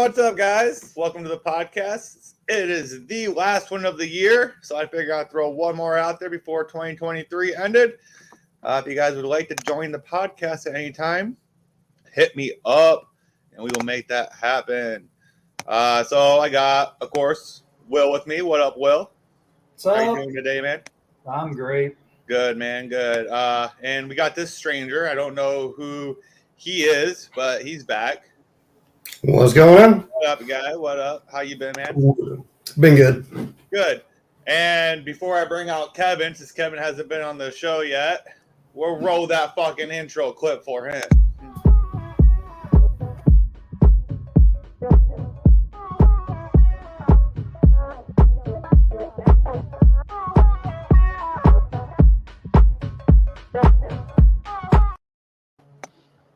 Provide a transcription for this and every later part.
what's up, guys? Welcome to the podcast. It is the last one of the year, so I figured I'd throw one more out there before 2023 ended. If you guys would like to join the podcast at any time, hit me up, and we will make that happen. So I got, of course, Will with me. What up, Will? What's up? How you doing today, man? I'm great. Good, man. Good. And we got this stranger. I don't know who he is, but he's back. What's going on? What up, guy? What up? How you been, man? Been good. Good. And before I bring out Kevin, since Kevin hasn't been on the show yet, we'll roll that fucking intro clip for him.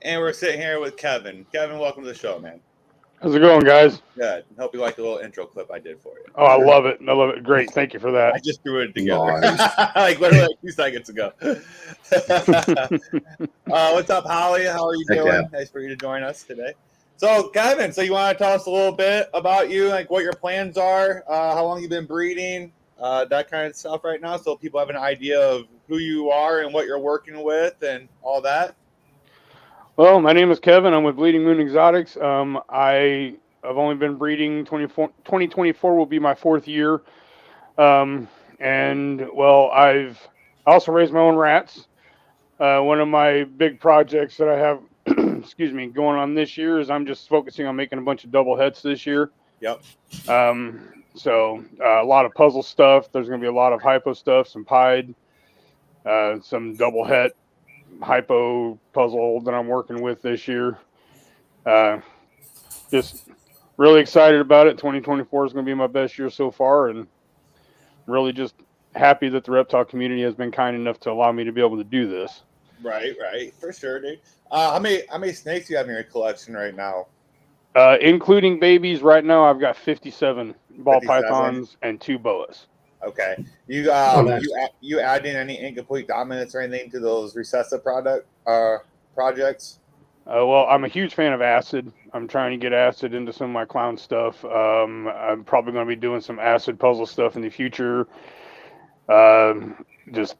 And we're sitting here with Kevin. Kevin, welcome to the show, man. How's it going, guys? Good. Hope you like the little intro clip I did for you. Oh, I love it. I love it. Great. Thank you for that. I just threw it together. Nice. like literally like 2 seconds ago. What's up, Holly? How are you doing? Yeah. Nice for you to join us today. So, Kevin, you want to tell us a little bit about you, like what your plans are, how long you've been breeding, that kind of stuff right now, so people have an idea of who you are and what you're working with and all that? Well, my name is Kevin. I'm with Bleeding Moon Exotics. I've only been breeding. 2024 will be my 4th year. And, well, I also raised my own rats. One of my big projects that I have, going on this year is I'm just focusing on making a bunch of double hets this year. Yep. So a lot of puzzle stuff. There's going to be a lot of hypo stuff, some pied, some double het hypo puzzle that I'm working with this year. Just really excited about it. 2024 is going to be my best year so far, and really just happy that the reptile community has been kind enough to allow me to be able to do this. Right, for sure, dude. How many snakes do you have in your collection right now? Including babies, right now I've got 57 ball 57? Pythons and 2 boas. Okay. You Nice. you adding any incomplete dominance or anything to those recessive projects? Well, I'm a huge fan of acid. I'm trying to get acid into some of my clown stuff. I'm probably going to be doing some acid puzzle stuff in the future. Just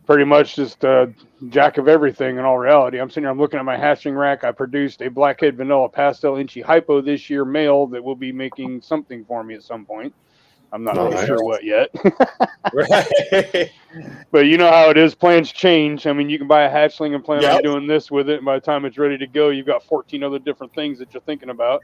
pretty much just a jack of everything in all reality. I'm sitting here, I'm looking at my hatching rack. I produced a blackhead vanilla pastel Inii hypo this year, male, that will be making something for me at some point. I'm not really sure what yet. Right. But you know how it is. Plans change. I mean, you can buy a hatchling and plan on doing this with it, and by the time it's ready to go, you've got 14 other different things that you're thinking about.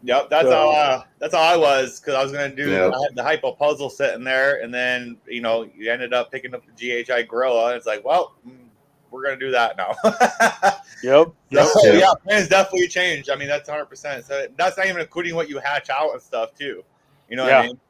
Yep, that's how I was, because I was going to do Yep. the hypo puzzle sitting there, and then you ended up picking up the GHI gorilla, and it's like, well, we're going to do that now. Yep. So, yeah, plans definitely change. I mean, that's 100%. So that's not even including what you hatch out and stuff too. You know what I mean?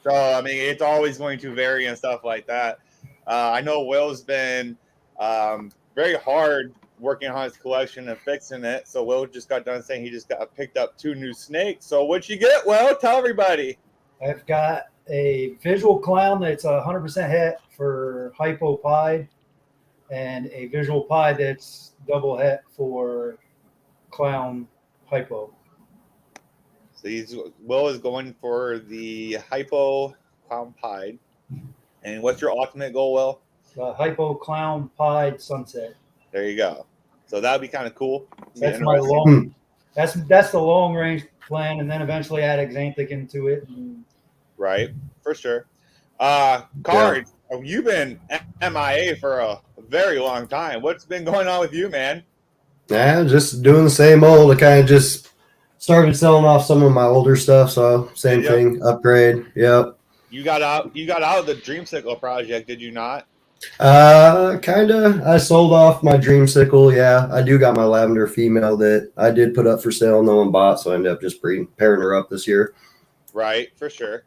So I mean, it's always going to vary and stuff like that. I know Will's been very hard working on his collection and fixing it. So Will just got done saying he just picked up 2 new snakes. So what'd you get, Will? Tell everybody. I've got a visual clown that's 100% het for hypo pied, and a visual pied that's double het for clown hypo. So Will is going for the hypo clown pied. And what's your ultimate goal, Will? The hypo clown pied sunset. There you go. So that would be kind of cool. That's my long. That's the long range plan, and then eventually add Xanthic into it. Right, for sure. Cards, you've been MIA for a very long time. What's been going on with you, man? Yeah, just doing the same old. I kind of just started selling off some of my older stuff, so same thing, upgrade. Yep. You got out of the Dreamsicle project, did you not? Kinda. I sold off my Dreamsicle. Yeah, I do got my lavender female that I did put up for sale. No one bought, so I ended up just pairing her up this year. Right, for sure.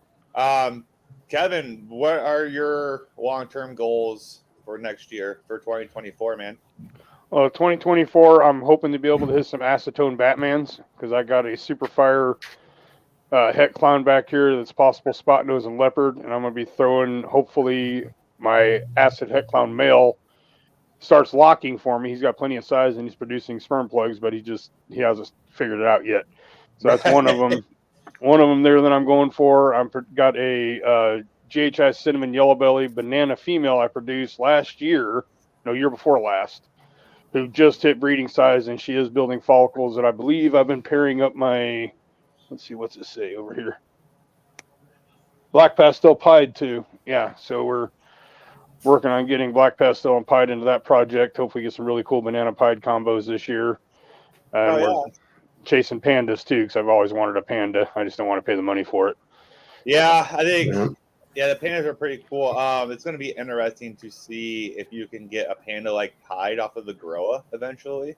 Kevin, what are your long-term goals for next year, for 2024, man? Well, 2024, I'm hoping to be able to hit some acetone Batmans, because I got a super fire het clown back here that's possible spot nose and leopard, and I'm going to be throwing, hopefully, my acid het clown male starts locking for me. He's got plenty of size and he's producing sperm plugs, but he hasn't figured it out yet. So that's one of them. One of them there that I'm going for. I've got a GHI Cinnamon Yellow Belly Banana female I produced year before last, who just hit breeding size, and she is building follicles. And I believe I've been pairing up my, let's see, what's it say over here? Black Pastel Pied too. Yeah, so we're working on getting Black Pastel and Pied into that project. Hopefully get some really cool banana Pied combos this year. And we're chasing pandas too, because I've always wanted a panda. I just don't want to pay the money for it. Yeah, I think the pandas are pretty cool. It's going to be interesting to see if you can get a panda like Pied off of the gorilla eventually.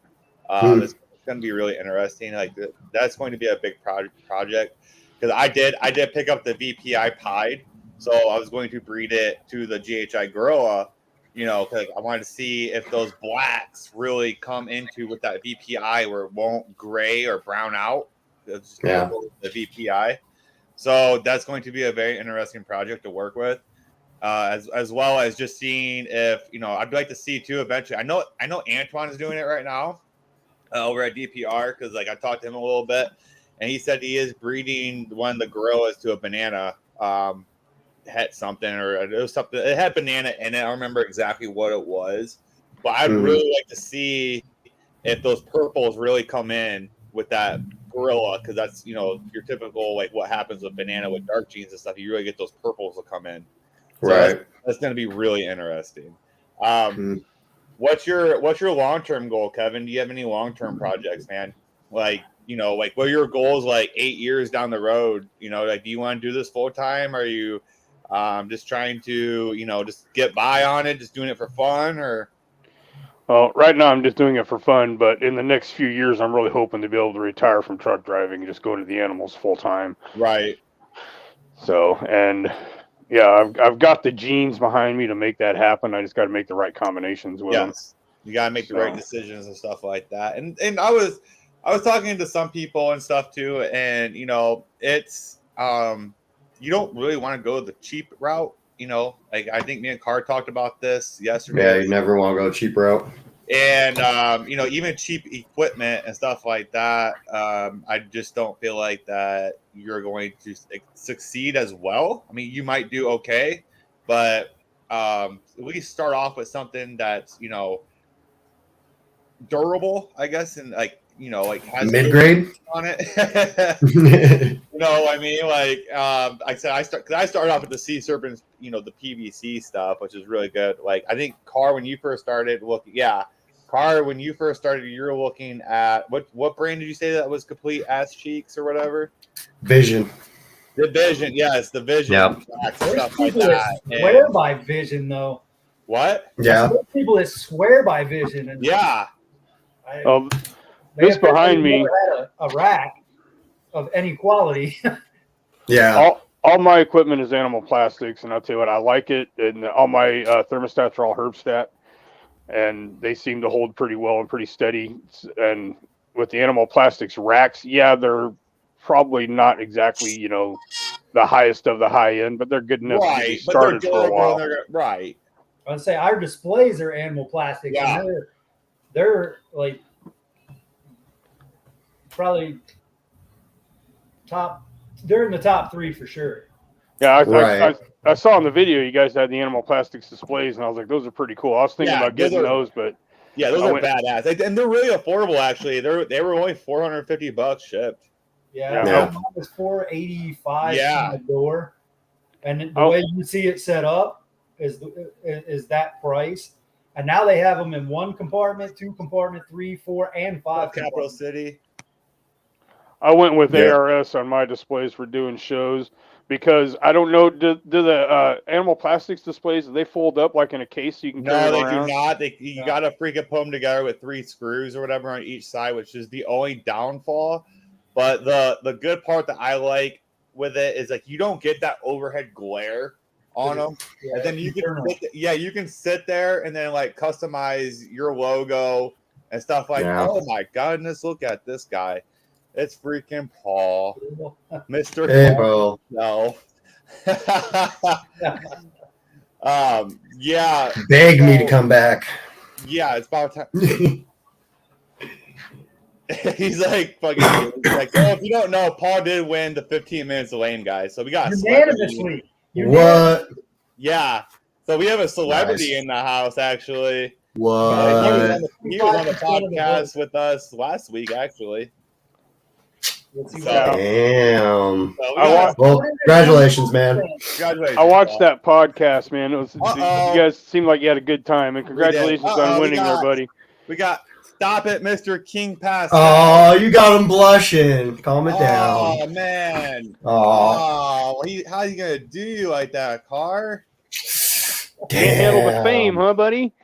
It's going to be really interesting. Like that's going to be a big project because I did pick up the VPI Pied, so I was going to breed it to the GHI gorilla. Because I wanted to see if those blacks really come into with that VPI where it won't gray or brown out. It's just the VPI. So that's going to be a very interesting project to work with, as well as just seeing if I'd like to see too eventually. I know Antoine is doing it right now over at DPR because I talked to him a little bit, and he said he is breeding one of the gorillas to a banana. Had something or it was something. It had banana in it. I don't remember exactly what it was, but I'd really like to see if those purples really come in with that gorilla because that's your typical what happens with banana with dark genes and stuff. You really get those purples to come in, so right? That's going to be really interesting. What's your long-term goal, Kevin? Do you have any long-term projects, man? What are your goals 8 years down the road? Do you want to do this full time? Are you just trying to, just get by on it, just doing it for fun, or? Well, right now I'm just doing it for fun, but in the next few years, I'm really hoping to be able to retire from truck driving and just go to the animals full time. Right. So, and yeah, I've got the genes behind me to make that happen. I just got to make the right combinations with them. You got to make the right decisions and stuff like that. And I was talking to some people and stuff too, and it's you don't really want to go the cheap route. I think me and Carr talked about this yesterday. Yeah, you never want to go cheap route. And, even cheap equipment and stuff like that, I just don't feel like that you're going to succeed as well. I mean, you might do okay, but at least start off with something that's, durable, I guess, and has mid-grade on it. I mean, I said, I started off with the sea serpents, the PVC stuff, which is really good. I think Carr, when you first started looking, you're looking at what brand did you say that was complete ass cheeks or whatever? Vision. The Vision, yes, the Vision. Yep. Stuff like People that. swear by Vision, though. What? Yeah. There's people that swear by Vision. And this behind me had a rack of any quality. Yeah. All my equipment is animal plastics, and I'll tell you what, I like it. And all my thermostats are all Herbstat, and they seem to hold pretty well and pretty steady. And with the animal plastics racks, they're probably not exactly the highest of the high end, but they're good enough to be started for a while. Right. I'd say our displays are animal plastics. Yeah. And they're probably top. They're in the top 3 for sure. Yeah, I saw in the video you guys had the animal plastics displays, and I was like, those are pretty cool. I was thinking about getting those, but those are badass, and they're really affordable. Actually, they were only $450 shipped. Yeah. Mine was $485 on the door, and the way you see it set up is that price. And now they have them in 1 compartment, 2 compartment, 3, 4, and 5. Capital City. I went with ARS on my displays for doing shows because I don't know. Do the animal plastics displays, do they fold up like in a case so you can carry it around? Do not. You got to freaking put them together with 3 screws or whatever on each side, which is the only downfall. But the good part that I like with it is you don't get that overhead glare on them, and then you can sit there and then customize your logo and stuff oh my goodness, look at this guy. It's freaking Paul. Mr. Hey, Paul. No. Beg me to come back. Yeah, it's about time. He's like fucking. He's like, oh, if you don't know, Paul did win the 15 minutes of lame, guys. So we got a celebrity. Unanimously. What? Yeah. So we have a celebrity Nice. in the house, actually. What? He was on the podcast with us last week, actually. Let's see So- what- Damn. So we I got- Well, congratulations, man. congratulations. I watched that podcast, man. It was Uh-oh. you guys seemed like you had a good time, and congratulations Uh-oh, on we winning there, got- buddy. We got Stop It, Mr. King Pass. Oh, you got him blushing. Calm it down. Oh, man. Oh, Oh, how you going to do you like that, Car? Can't handle the fame, huh, buddy?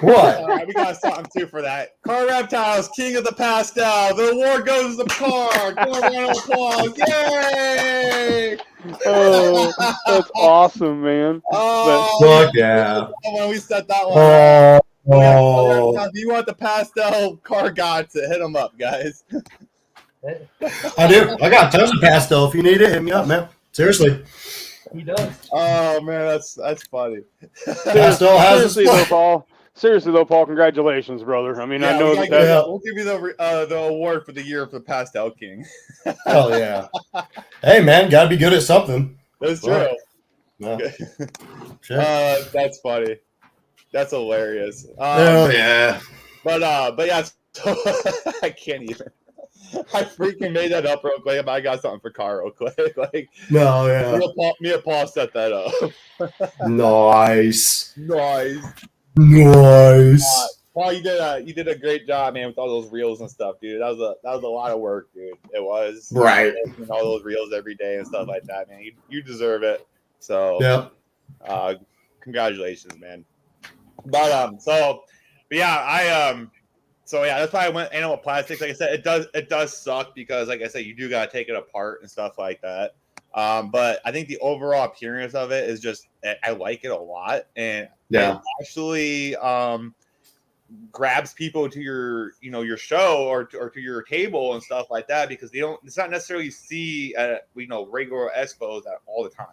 What? All right, we got something too for that. Car Reptiles, King of the Pastel. The award goes to the car. Give a round of applause. Yay! Oh, that's awesome, man. Oh, Fuck yeah. when we set that one up. Oh, If you want the pastel car gods, hit them up, guys. I do. I got tons of pastel. If you need it, hit me up, man. Seriously. He does. Oh man, that's funny. Pastel has a Seriously though, spot. Paul. Seriously though, Paul. Congratulations, brother. I mean, I know that. We'll give you the award for the year for the Pastel King. Hell yeah. Hey, man, gotta be good at something. That's true. Right. No. Shit. That's funny. That's hilarious. Hell yeah. But yeah, so, I can't even. I freaking made that up real quick. But I got something for Car real quick. Like No, yeah. me and Paul set that up. Nice. Nice. Nice. Paul, you did a great job, man, with all those reels and stuff, dude. That was a lot of work, dude. It was Right. making all those reels every day and stuff like that, man. You deserve it. So Yep. congratulations, man. But that's why I went animal plastics. Like I said, it does suck because, like I said, you do gotta take it apart and stuff like that. But I think the overall appearance of it is just I like it a lot, and Yeah. it actually grabs people to your show or to your table and stuff like that because it's not necessarily see at regular expos all the time.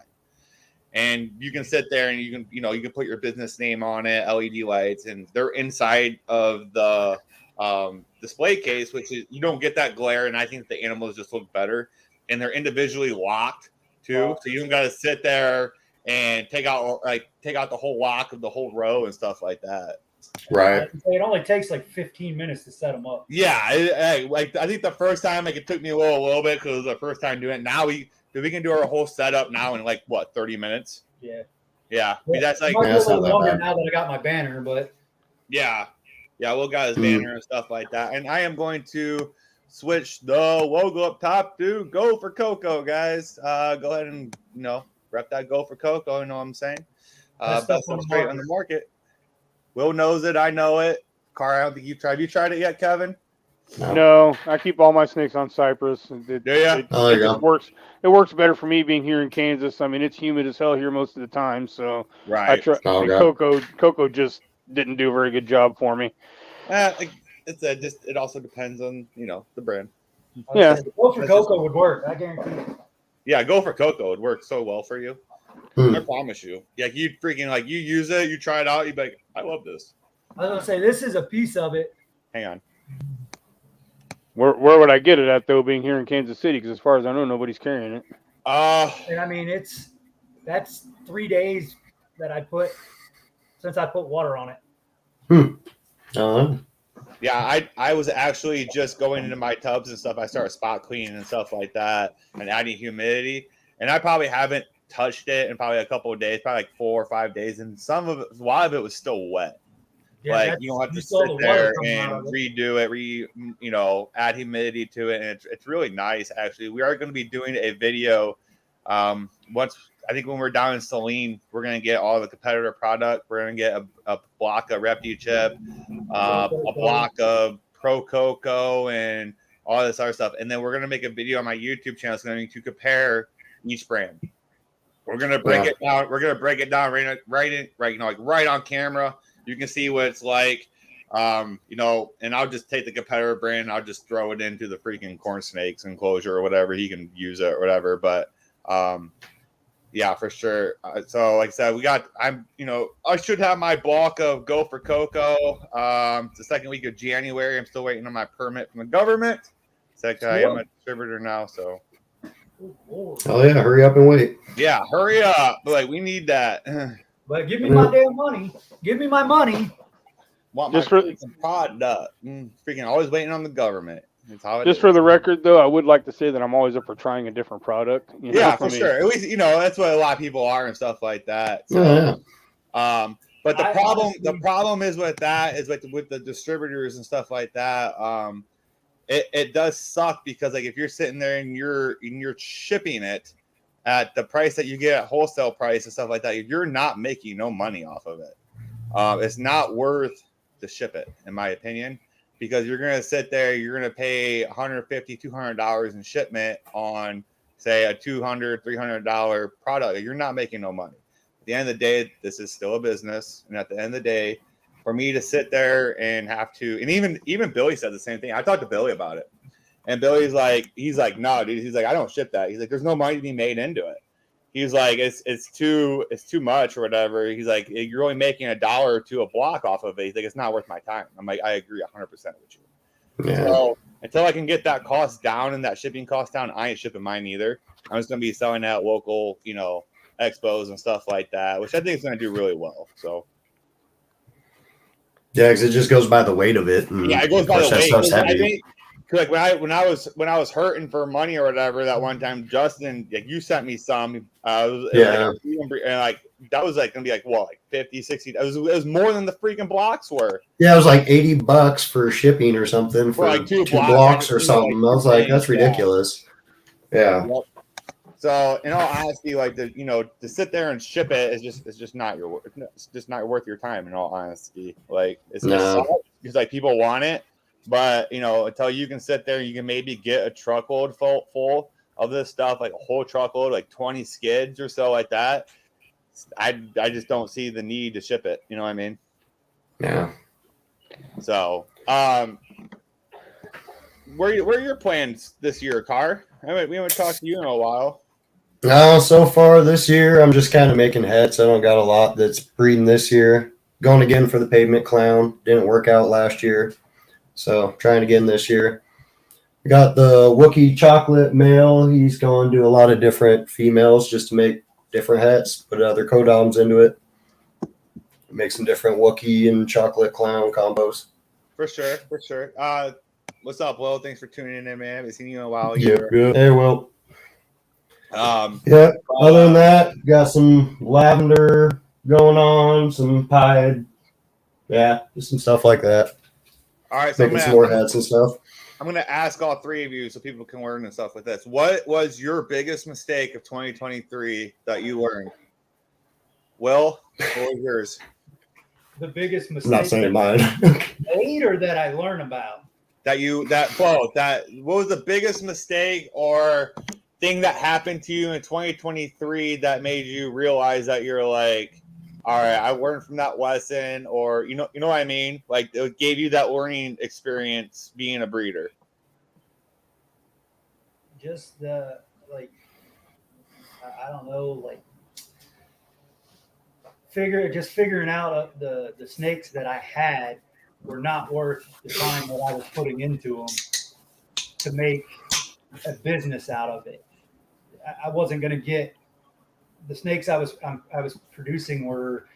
And you can sit there and you can put your business name on it, LED lights, and they're inside of the display case, which is you don't get that glare, and I think the animals just look better. And they're individually locked too, so you don't got to sit there and take out the whole lock of the whole row and stuff like that. Right. It only takes like 15 minutes to set them up. Yeah, I think the first time it took me a little bit because it was the first time doing it. Now we can do our whole setup now in 30 minutes. Yeah. Yeah, I mean, that's like Might be a that's little not that longer bad. now that I got my banner, but yeah, we'll got his banner and stuff like that. And I am going to switch the logo up top to Go for Coco, guys. Go ahead and rep that Go for Coco. You know what I'm saying? Best Best stuff on the straight on the market. Will knows it. I know it. Car, I don't think you've tried. Have you tried it yet, Kevin? No, I keep all my snakes on Cypress. It Oh, there you just go. works. It works better for me being here in Kansas. I mean, it's humid as hell here most of the time, so I Right. try. Oh, God. Coco just didn't do a very good job for me. It also depends on the brand. Yeah. Go for Coco would work. I guarantee it. Yeah, Go for Coco. It works so well for you. Hmm. I promise you. Yeah, you freaking you use it, you try it out, you'd be like, I love this. I was gonna say this is a piece of it. Hang on. Where would I get it at though? Being here in Kansas City, because as far as I know, nobody's carrying it. And I mean that's 3 days that I put water on it. Yeah, I was actually just going into my tubs and stuff. I started spot cleaning and stuff like that and adding humidity. And I probably haven't touched it in probably a couple of days, probably 4 or 5 days. And a lot of it was still wet. Yeah, you don't have to saw sit the there water coming out and of it. redo it, add humidity to it. And it's really nice, actually. We are going to be doing a video once. I think when we're down in Saline, we're going to get all the competitor product. We're going to get a block of Repti Chip, a block of Pro Coco, and all this other stuff. And then we're going to make a video on my YouTube channel. It's going to compare each brand. We're going to break it down. We're going to break it down right on camera. You can see what it's like. And I'll just take the competitor brand. And I'll just throw it into the freaking corn snakes enclosure or whatever. He can use it or whatever. But Yeah, for sure. So, like I said, I should have my block of Go for Cocoa. It's the second week of January. I'm still waiting on my permit from the government. It's like I am a distributor now, so. Oh, yeah, hurry up and wait. Yeah, hurry up! Like we need that. but give me my damn money. Give me my money. Want my freaking product? Freaking always waiting on the government. That's how it is. For the record, though, I would like to say that I'm always up for trying a different product. Yeah, for sure. At least that's what a lot of people are and stuff like that. So, but the problem is with that is with the distributors and stuff like that. It does suck because like if you're sitting there and you're shipping it at the price that you get at wholesale price and stuff like that, you're not making no money off of it. It's not worth to ship it, in my opinion. Because you're going to sit there, you're going to pay $150, $200 in shipment on, say, a $200, $300 product. You're not making no money. At the end of the day, this is still a business. And at the end of the day, for me to sit there and have to, and even Billy said the same thing. I talked to Billy about it. And Billy's like, no, dude. He's like, I don't ship that. He's like, there's no money to be made into it. He's like, it's too much or whatever. He's like, you're only making $1 or $2 a block off of it. He's like, it's not worth my time. I'm like, I agree 100% with you. Yeah. So until I can get that cost down and that shipping cost down, I ain't shipping mine either. I'm just gonna be selling at local, expos and stuff like that, which I think is gonna do really well. So. Yeah, because it just goes by the weight of it. Yeah, it goes by the weight. Like when I was hurting for money or whatever that one time, Justin, like you sent me some. And like that was like gonna be like what, like 50, 60. It was more than the freaking blocks were. Yeah, it was like $80 for shipping or something for like two blocks or something. I was like, that's ridiculous. Yeah. Yep. So in all honesty, like to sit there and ship it is just not worth your time. In all honesty, like it's because like people want it. But, until you can sit there, you can maybe get a truckload full of this stuff, like a whole truckload, like 20 skids or so like that. I just don't see the need to ship it. You know what I mean? Yeah. So, where are your plans this year, Car? We haven't talked to you in a while. No, so far this year, I'm just kind of making hets. I don't got a lot that's breeding this year. Going again for the Pavement Clown. Didn't work out last year. So trying again this year. We got the Wookiee chocolate male. He's going to do a lot of different females just to make different hats, put other codoms into it. Make some different Wookiee and chocolate clown combos. For sure. What's up, Will? Thanks for tuning in, man. Haven't seen you in a while. Yeah, good. Hey, Will. Other than that, got some lavender going on, some pied. Yeah, just some stuff like that. All right, so making some more hats and stuff. I'm going to ask all three of you so people can learn and stuff with this. What was your biggest mistake of 2023 that you learned? Will, what was yours? The biggest mistake. I'm not saying mine. Made or that I learned about? What was the biggest mistake or thing that happened to you in 2023 that made you realize that you're like, all right, I learned from that lesson, or you know what I mean? Like it gave you that learning experience being a breeder. Just I don't know, like figuring out the snakes that I had were not worth the time that I was putting into them to make a business out of it. I wasn't going to get. The snakes I was producing were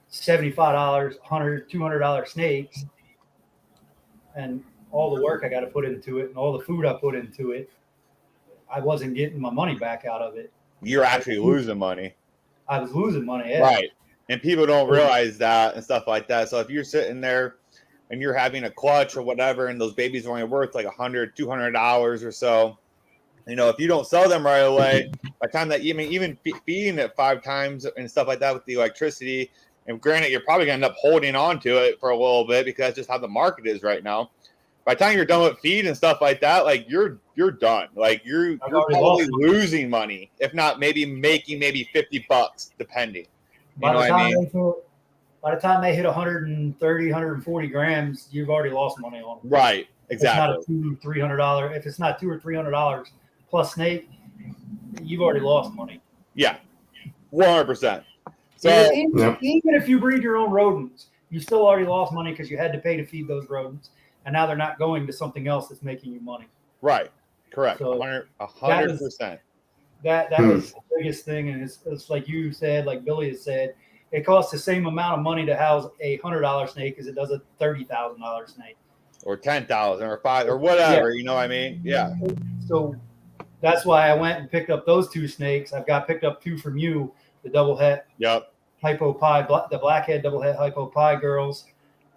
$75, $100, $200 snakes, and all the work I got to put into it and all the food I put into it, I wasn't getting my money back out of it. You're actually losing money. I was losing money. Yeah. Right. And people don't realize that and stuff like that. So if you're sitting there and you're having a clutch or whatever, and those babies are only worth like $100, $200 or so, if you don't sell them right away, by the time that even feeding it 5 times and stuff like that with the electricity, and granted, you're probably going to end up holding on to it for a little bit because that's just how the market is right now. By the time you're done with feed and stuff like that, like you're done. Like you're probably losing money, if not maybe making $50, depending. By the time they hit 130, 140 grams, you've already lost money on them. Right. Exactly. It's not $200-$300. If it's not $200 or $300 plus snake, you've already lost money. Yeah. 100%. So even if you breed your own rodents, you still already lost money because you had to pay to feed those rodents, and now they're not going to something else that's making you money. right, correct, So 100%. That was the biggest thing, and it's like you said, like Billy has said, it costs the same amount of money to house a $100 snake as it does a $30,000 snake, or 10,000 or 5 or whatever. Yeah. You know what I mean? Yeah. So that's why I went and picked up those 2 snakes. I've got picked up 2 from you, the double het. Yep. Hypo Pie, the blackhead double het Hypo Pie girls.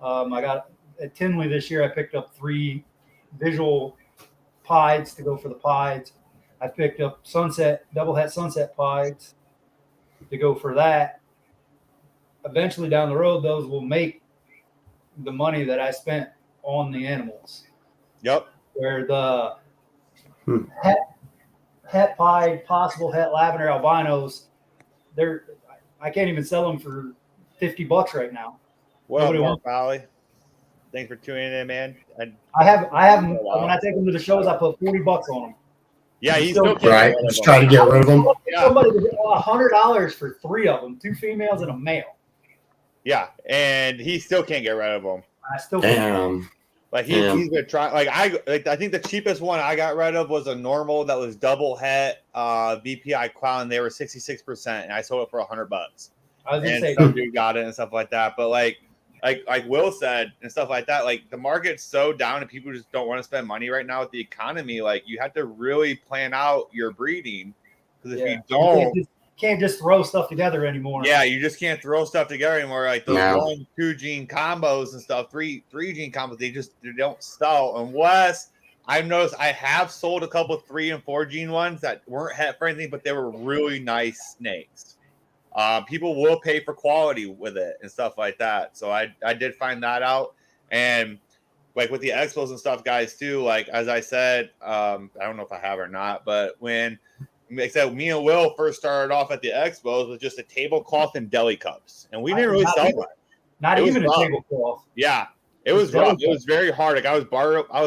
I got at Tinley this year. I picked up 3 visual pieds to go for the pieds. I picked up double het sunset pieds to go for that. Eventually down the road, those will make the money that I spent on the animals. Yep. Where the het pied, possible het lavender albinos, I can't even sell them for $50 right now. Well, Mark Valley, thanks for tuning in, man. I have them when I take them to the shows. I put $40 on them. Yeah, he's still right. Just trying to get rid of them. Yeah. Somebody $100 for 3 of them, 2 females and a male. Yeah, and he still can't get rid of them. I still Damn. Like he's been trying. I think the cheapest one I got rid of was a normal that was double het VPI clown. They were 66%, and I sold it for $100. I was gonna say, some dude got it and stuff like that. But like Will said and stuff like that, like the market's so down and people just don't want to spend money right now with the economy. Like you have to really plan out your breeding, because if you don't, you can't just throw stuff together anymore. Yeah, you just can't throw stuff together anymore. Like those 1-2 gene combos and stuff, 3 gene combos, they don't sell unless I've noticed. I have sold a couple 3 and 4 gene ones that weren't het for anything, but they were really nice snakes. People will pay for quality with it and stuff like that. So I did find that out. And like with the expos and stuff, guys, too, like as I said, I don't know if I have or not, but when except me and Will first started off at the expos with just a tablecloth and deli cups, and we didn't really sell much. Not even a tablecloth. Yeah, it was rough. It was very hard. Like I was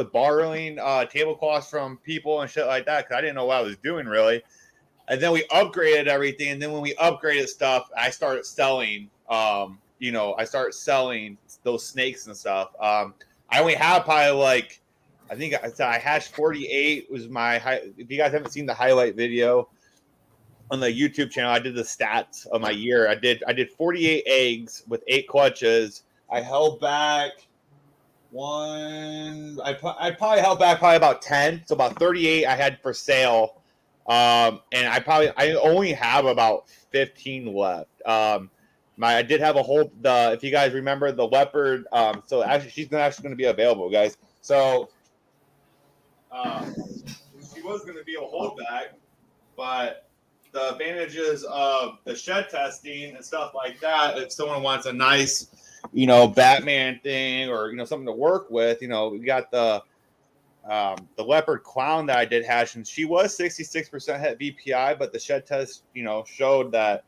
borrowing tablecloths from people and shit like that because I didn't know what I was doing really. And then we upgraded everything, and then when we upgraded stuff, I started selling. I started selling those snakes and stuff. I only have probably I think I hashed 48 was my high. If you guys haven't seen the highlight video on the YouTube channel, I did the stats of my year. I did 48 eggs with 8 clutches. I held back one. I probably held back about 10, so about 38 I had for sale. And I only have about 15 left. I did have a whole if you guys remember the leopard. So actually she's actually going to be available, guys. So. She was going to be a holdback, but the advantages of the shed testing and stuff like that, if someone wants a nice, Batman thing or, something to work with, we got the Leopard Clown that I did hash, and she was 66% het VPI, but the shed test, showed that,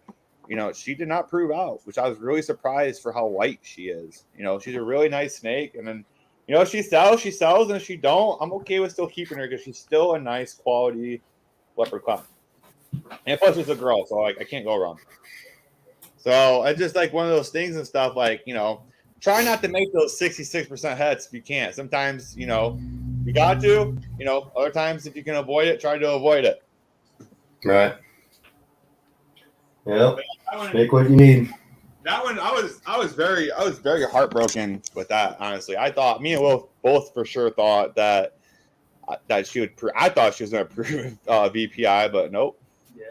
she did not prove out, which I was really surprised for how light she is. She's a really nice snake, and then if she sells, and if she don't, I'm okay with still keeping her because she's still a nice quality Leopard Clown. And plus, it's a girl, so I can't go wrong. So it's just like one of those things and stuff. Try not to make those 66% hets if you can't. Sometimes, you got to. Other times, if you can avoid it, try to avoid it. Right. Yep. Make what you need. That one, I was very heartbroken with that. Honestly, I thought me and Will both for sure thought that she would. I thought she was going to prove VPI, but nope. Yeah.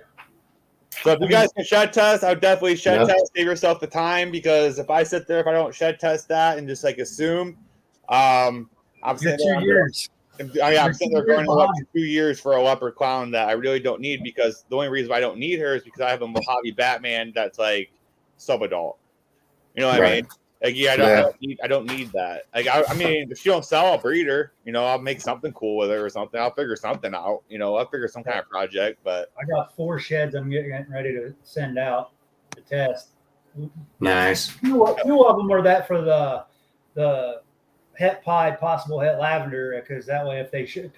So if you guys can shed test, I would definitely shed test. Save yourself the time, because if I sit there, if I don't shed test that and just assume, I'm sitting there. 2 years. I'm sitting there going to 2 years for a Leopard Clown that I really don't need, because the only reason I don't need her is because I have a Mojave Batman that's sub-adult. You know what I mean? I don't need that. I mean, if she don't sell, I'll breed her. I'll make something cool with her or something. I'll figure something out. I'll figure some kind of project. But I got 4 sheds I'm getting ready to send out to test. Nice. Two of them are that for the het pied, possible het lavender, because that way if they should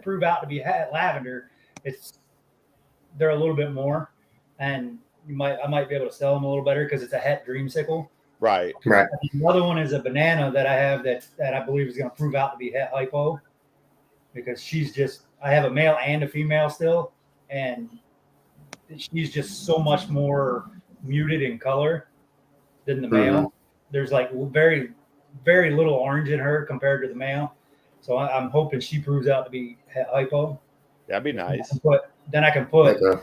prove out to be het lavender, they're a little bit more. And I might be able to sell them a little better because it's a het dreamsicle. Right. Right. The other one is a banana that I have that I believe is going to prove out to be het hypo, because I have a male and a female still, and she's just so much more muted in color than the male. Mhm. There's like very, very little orange in her compared to the male. So I'm hoping she proves out to be het hypo. That'd be nice. Then I can put Okay.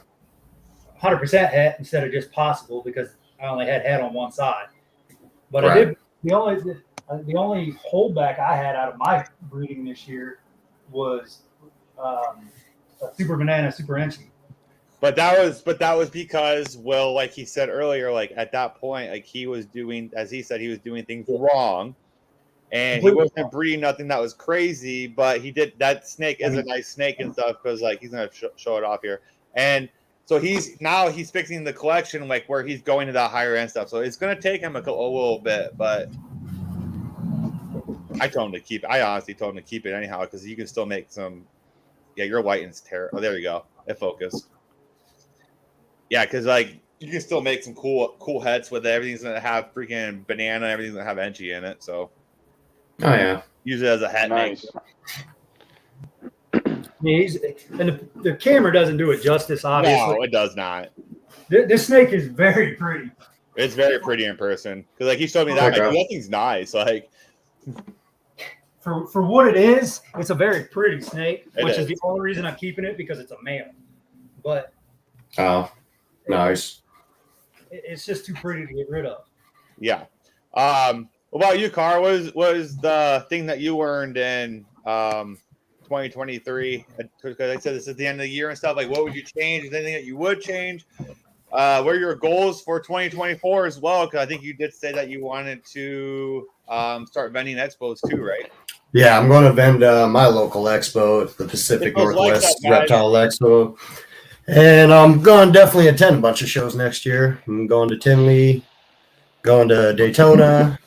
100% het instead of just possible, because I only had het on one side. But I Right. did the only holdback I had out of my breeding this year was a super banana, super inchy. But that was because, well, like he said earlier, like at that point, like he was doing, as he said, he was doing things wrong, and he wasn't breeding nothing that was crazy. But he did. That snake is a nice snake and stuff, because like he's gonna show it off here, and so he's fixing the collection, like where he's going to that higher end stuff. So it's gonna take him a little bit, but I told him to keep it. I honestly told him to keep it anyhow, because you can still make some. Yeah, your whiting's terrible. Oh, there you go. It focused. Yeah, because like you can still make some cool heads with it. Everything's gonna have freaking banana. Everything's gonna have Enchi in it. So, Oh yeah. use it as a hat. Nice. And the camera doesn't do it justice, obviously. No, it does not. This snake is very pretty. It's very pretty in person. Because like he showed me that, Okay. like, that thing's nice. Like, For what it is, it's a very pretty snake, It which is is. the only reason I'm keeping it, because it's a male. But Oh, nice. it's just too pretty to get rid of. yeah. What about you, Carl? What was the thing that you earned in 2023? Because I said this is the end of the year and stuff. Like, what would you change? Is there anything that you would change? What are your goals for 2024 as well? Because I think you did say that you wanted to start vending expos too, right? Yeah, I'm going to vend my local expo at the Pacific Get those likes Northwest up, guys. Reptile Expo. And I'm going to definitely attend a bunch of shows next year. I'm going to Tinley, going to Daytona.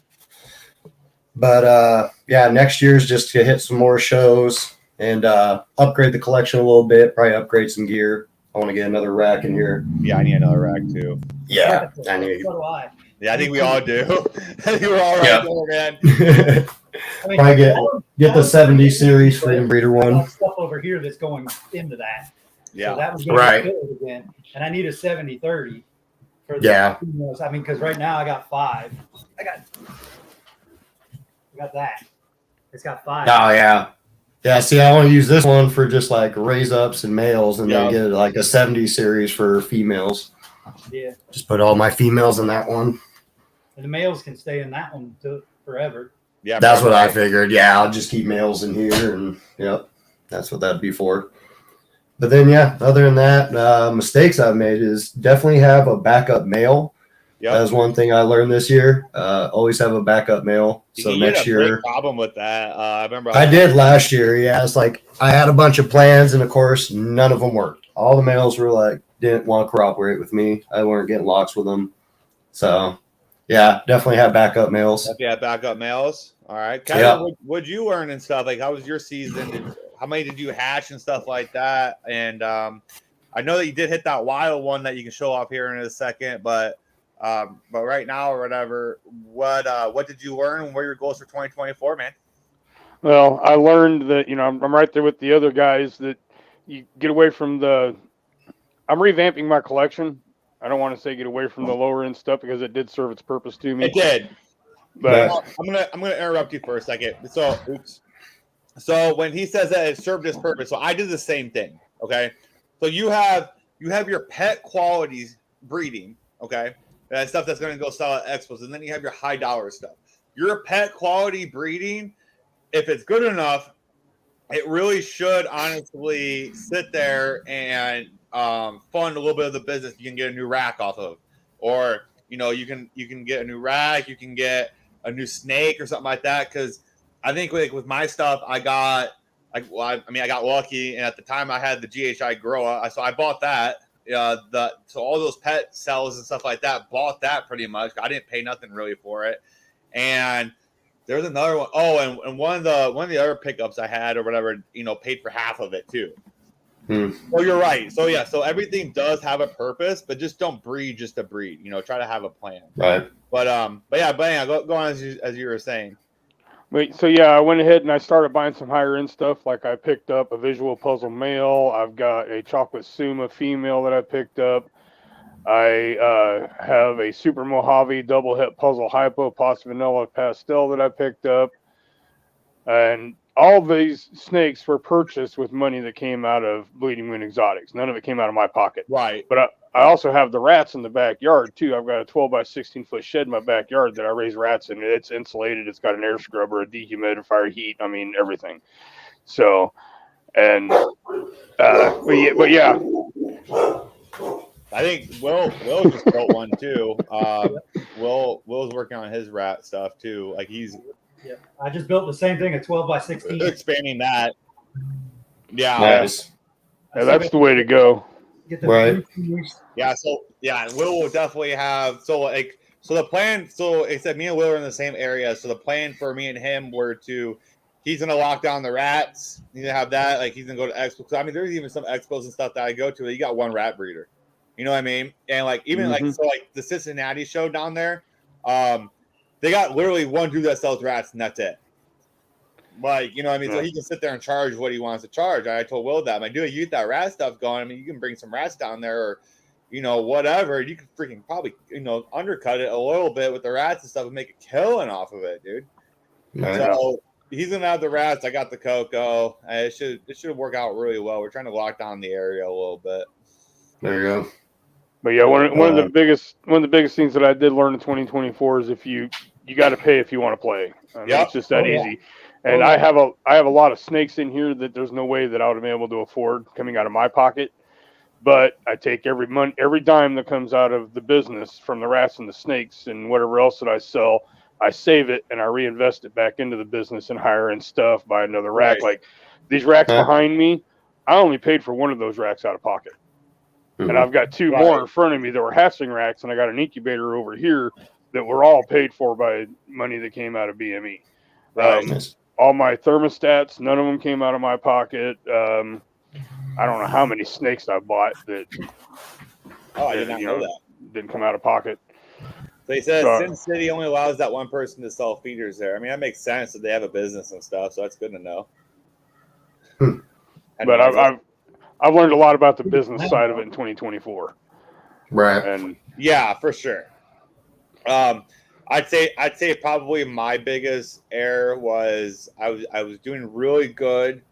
But yeah, next year's just to hit some more shows and upgrade the collection a little bit, probably upgrade some gear. I want to get another rack in here. Yeah, I need another rack too. Yeah, I need. So do I. Yeah, I think we all do. I think we're all right Yeah. there, man. I mean, Probably get the 70 series Freedom Breeder I got one. stuff over here that's going into that. Yeah. So that was going Right. to be filled again. And I need a 70-30 for the Yeah. females. I mean, because right now I got 5. I got that. It's got 5. Oh yeah. Yeah, see, I want to use this one for just like raise ups and males, and Yeah. then get like a 70 series for females. Yeah. Just put all my females in that one. And the males can stay in that one forever. Yeah, That's what I right. figured. Yeah, I'll just keep males in here, and yep, that's what that'd be for. But then, yeah, other than that, mistakes I've made is definitely have a backup male. Yep. That was one thing I learned this year. Always have a backup male. So You had next a year, big problem with that. I remember. I did last year. Yeah, it's like I had a bunch of plans, and of course, none of them worked. All the males were like didn't want to cooperate with me. I weren't getting locks with them. So, yeah, definitely have backup males. Yeah, backup males. All right. Kevin, Yeah. what'd you earn and stuff? Like, how was your season? How many did you hatch and stuff like that? And I know that you did hit that wild one that you can show off here in a second, but right now or whatever, what did you learn and what are your goals for 2024, man? Well, I learned that, I'm right there with the other guys, that you get away from I'm revamping my collection. I don't want to say get away from the lower end stuff, because it did serve its purpose to me. It did. But I'm gonna interrupt you for a second. So, So when he says that it served its purpose, so I did the same thing. Okay, so you have your pet qualities breeding. Okay, that stuff that's going to go sell at expos, and then you have your high dollar stuff. Your pet quality breeding, if it's good enough, it really should honestly sit there and fund a little bit of the business. You can get a new rack off of, or you can get a new rack, you can get a new snake or something like that. Because I think with my stuff, I got lucky, and at the time I had the GHI Groa, so I bought that. So all those pet cells and stuff like that, bought that pretty much. I didn't pay nothing really for it, and there's another one. Oh, and one of the other pickups I had or whatever, paid for half of it too. Oh, you're right. So yeah, so everything does have a purpose, but just don't breed just to breed. Try to have a plan. Right. But yeah, go on as you were saying. So yeah, I went ahead and I started buying some higher end stuff. Like I picked up a visual puzzle male. I've got a chocolate Suma female that I picked up. I have a Super Mojave double het puzzle hypo pasta vanilla pastel that I picked up. And all these snakes were purchased with money that came out of Bleeding Moon Exotics. None of it came out of my pocket. Right. But I also have the rats in the backyard too. I've got a 12 by 16 foot shed in my backyard that I raise rats in. It's insulated. It's got an air scrubber, a dehumidifier, heat. I mean, everything. So, and, but yeah. I think Will just built one too. Will's working on his rat stuff too. Like he's. Yeah, I just built the same thing, a 12 by 16. Expanding that. Yeah. Nice. Yeah, that's the way to go. Get the Right. Yeah. So yeah, Will definitely have. So the plan. So except me and Will are in the same area. So the plan for me and him were to. He's gonna lock down the rats. He's gonna have that. Like he's gonna go to expos. I mean, there's even some expos and stuff that I go to. That you got one rat breeder. You know what I mean? And like even like the Cincinnati show down there. They got literally one dude that sells rats, and that's it. Like, you know what I mean? So he can sit there and charge what he wants to charge. I told Will that. I'm like, dude, you get that rat stuff going. I mean, you can bring some rats down there or, whatever. You can freaking probably, undercut it a little bit with the rats and stuff and make a killing off of it, dude. Right. So he's going to have the rats. I got the cocoa. It should work out really well. We're trying to lock down the area a little bit. There you go. But yeah, one of the biggest things that I did learn in 2024 is if you got to pay if you want to play. I mean, It's just that easy. And I have a lot of snakes in here that there's no way that I would have been able to afford coming out of my pocket. But I take every dime that comes out of the business from the rats and the snakes and whatever else that I sell, I save it and I reinvest it back into the business and hire in stuff, buy another rack. Like these racks behind me, I only paid for one of those racks out of pocket. And I've got two more in front of me that were hatchling racks, and I got an incubator over here that were all paid for by money that came out of BME. All my thermostats, none of them came out of my pocket. I don't know how many snakes I bought that. I did not know that. Didn't come out of pocket. So he says Sin City only allows that one person to sell feeders there. I mean, that makes sense that they have a business and stuff, so that's good to know. But I've learned a lot about the business side of it in 2024. Right. And yeah, for sure. I'd say probably my biggest error was I was doing really good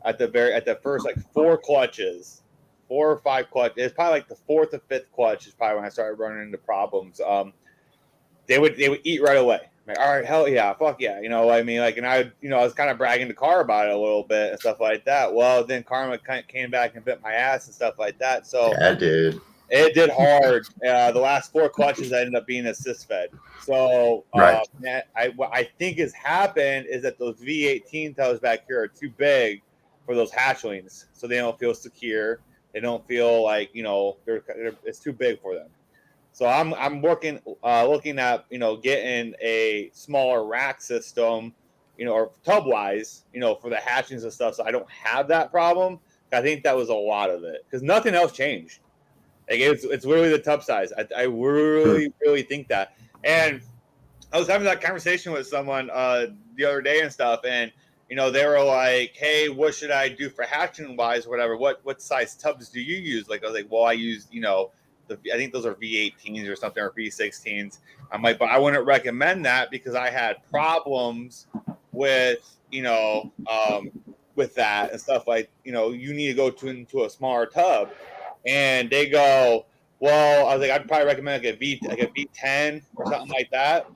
at the first like 4 clutches, 4 or 5 clutches. It's probably like the 4th or 5th clutch is probably when I started running into problems. They would eat right away. I'm like, all right, hell yeah, fuck yeah, I mean, like, and I was kind of bragging to Car about it a little bit and stuff like that. Well, then Karma came back and bit my ass and stuff like that. So yeah, dude, it did hard. The last 4 clutches I ended up being assist fed. So what I think has happened is that those V18 toes back here are too big for those hatchlings, so they don't feel secure. They don't feel like it's too big for them. So I'm looking at getting a smaller rack system, or tub wise, for the hatchings and stuff. So I don't have that problem. I think that was a lot of it because nothing else changed. Like it's literally the tub size. I really think that. And I was having that conversation with someone the other day and stuff, and they were like, "Hey, what should I do for hatching wise, or whatever? What size tubs do you use?" Like I was like, "Well, I use I think those are V18s or something or V16s." I'm like, but I wouldn't recommend that because I had problems with with that and stuff like you need to go into a smaller tub. And they go, well, I was like, I'd probably recommend like a V10 or something like that.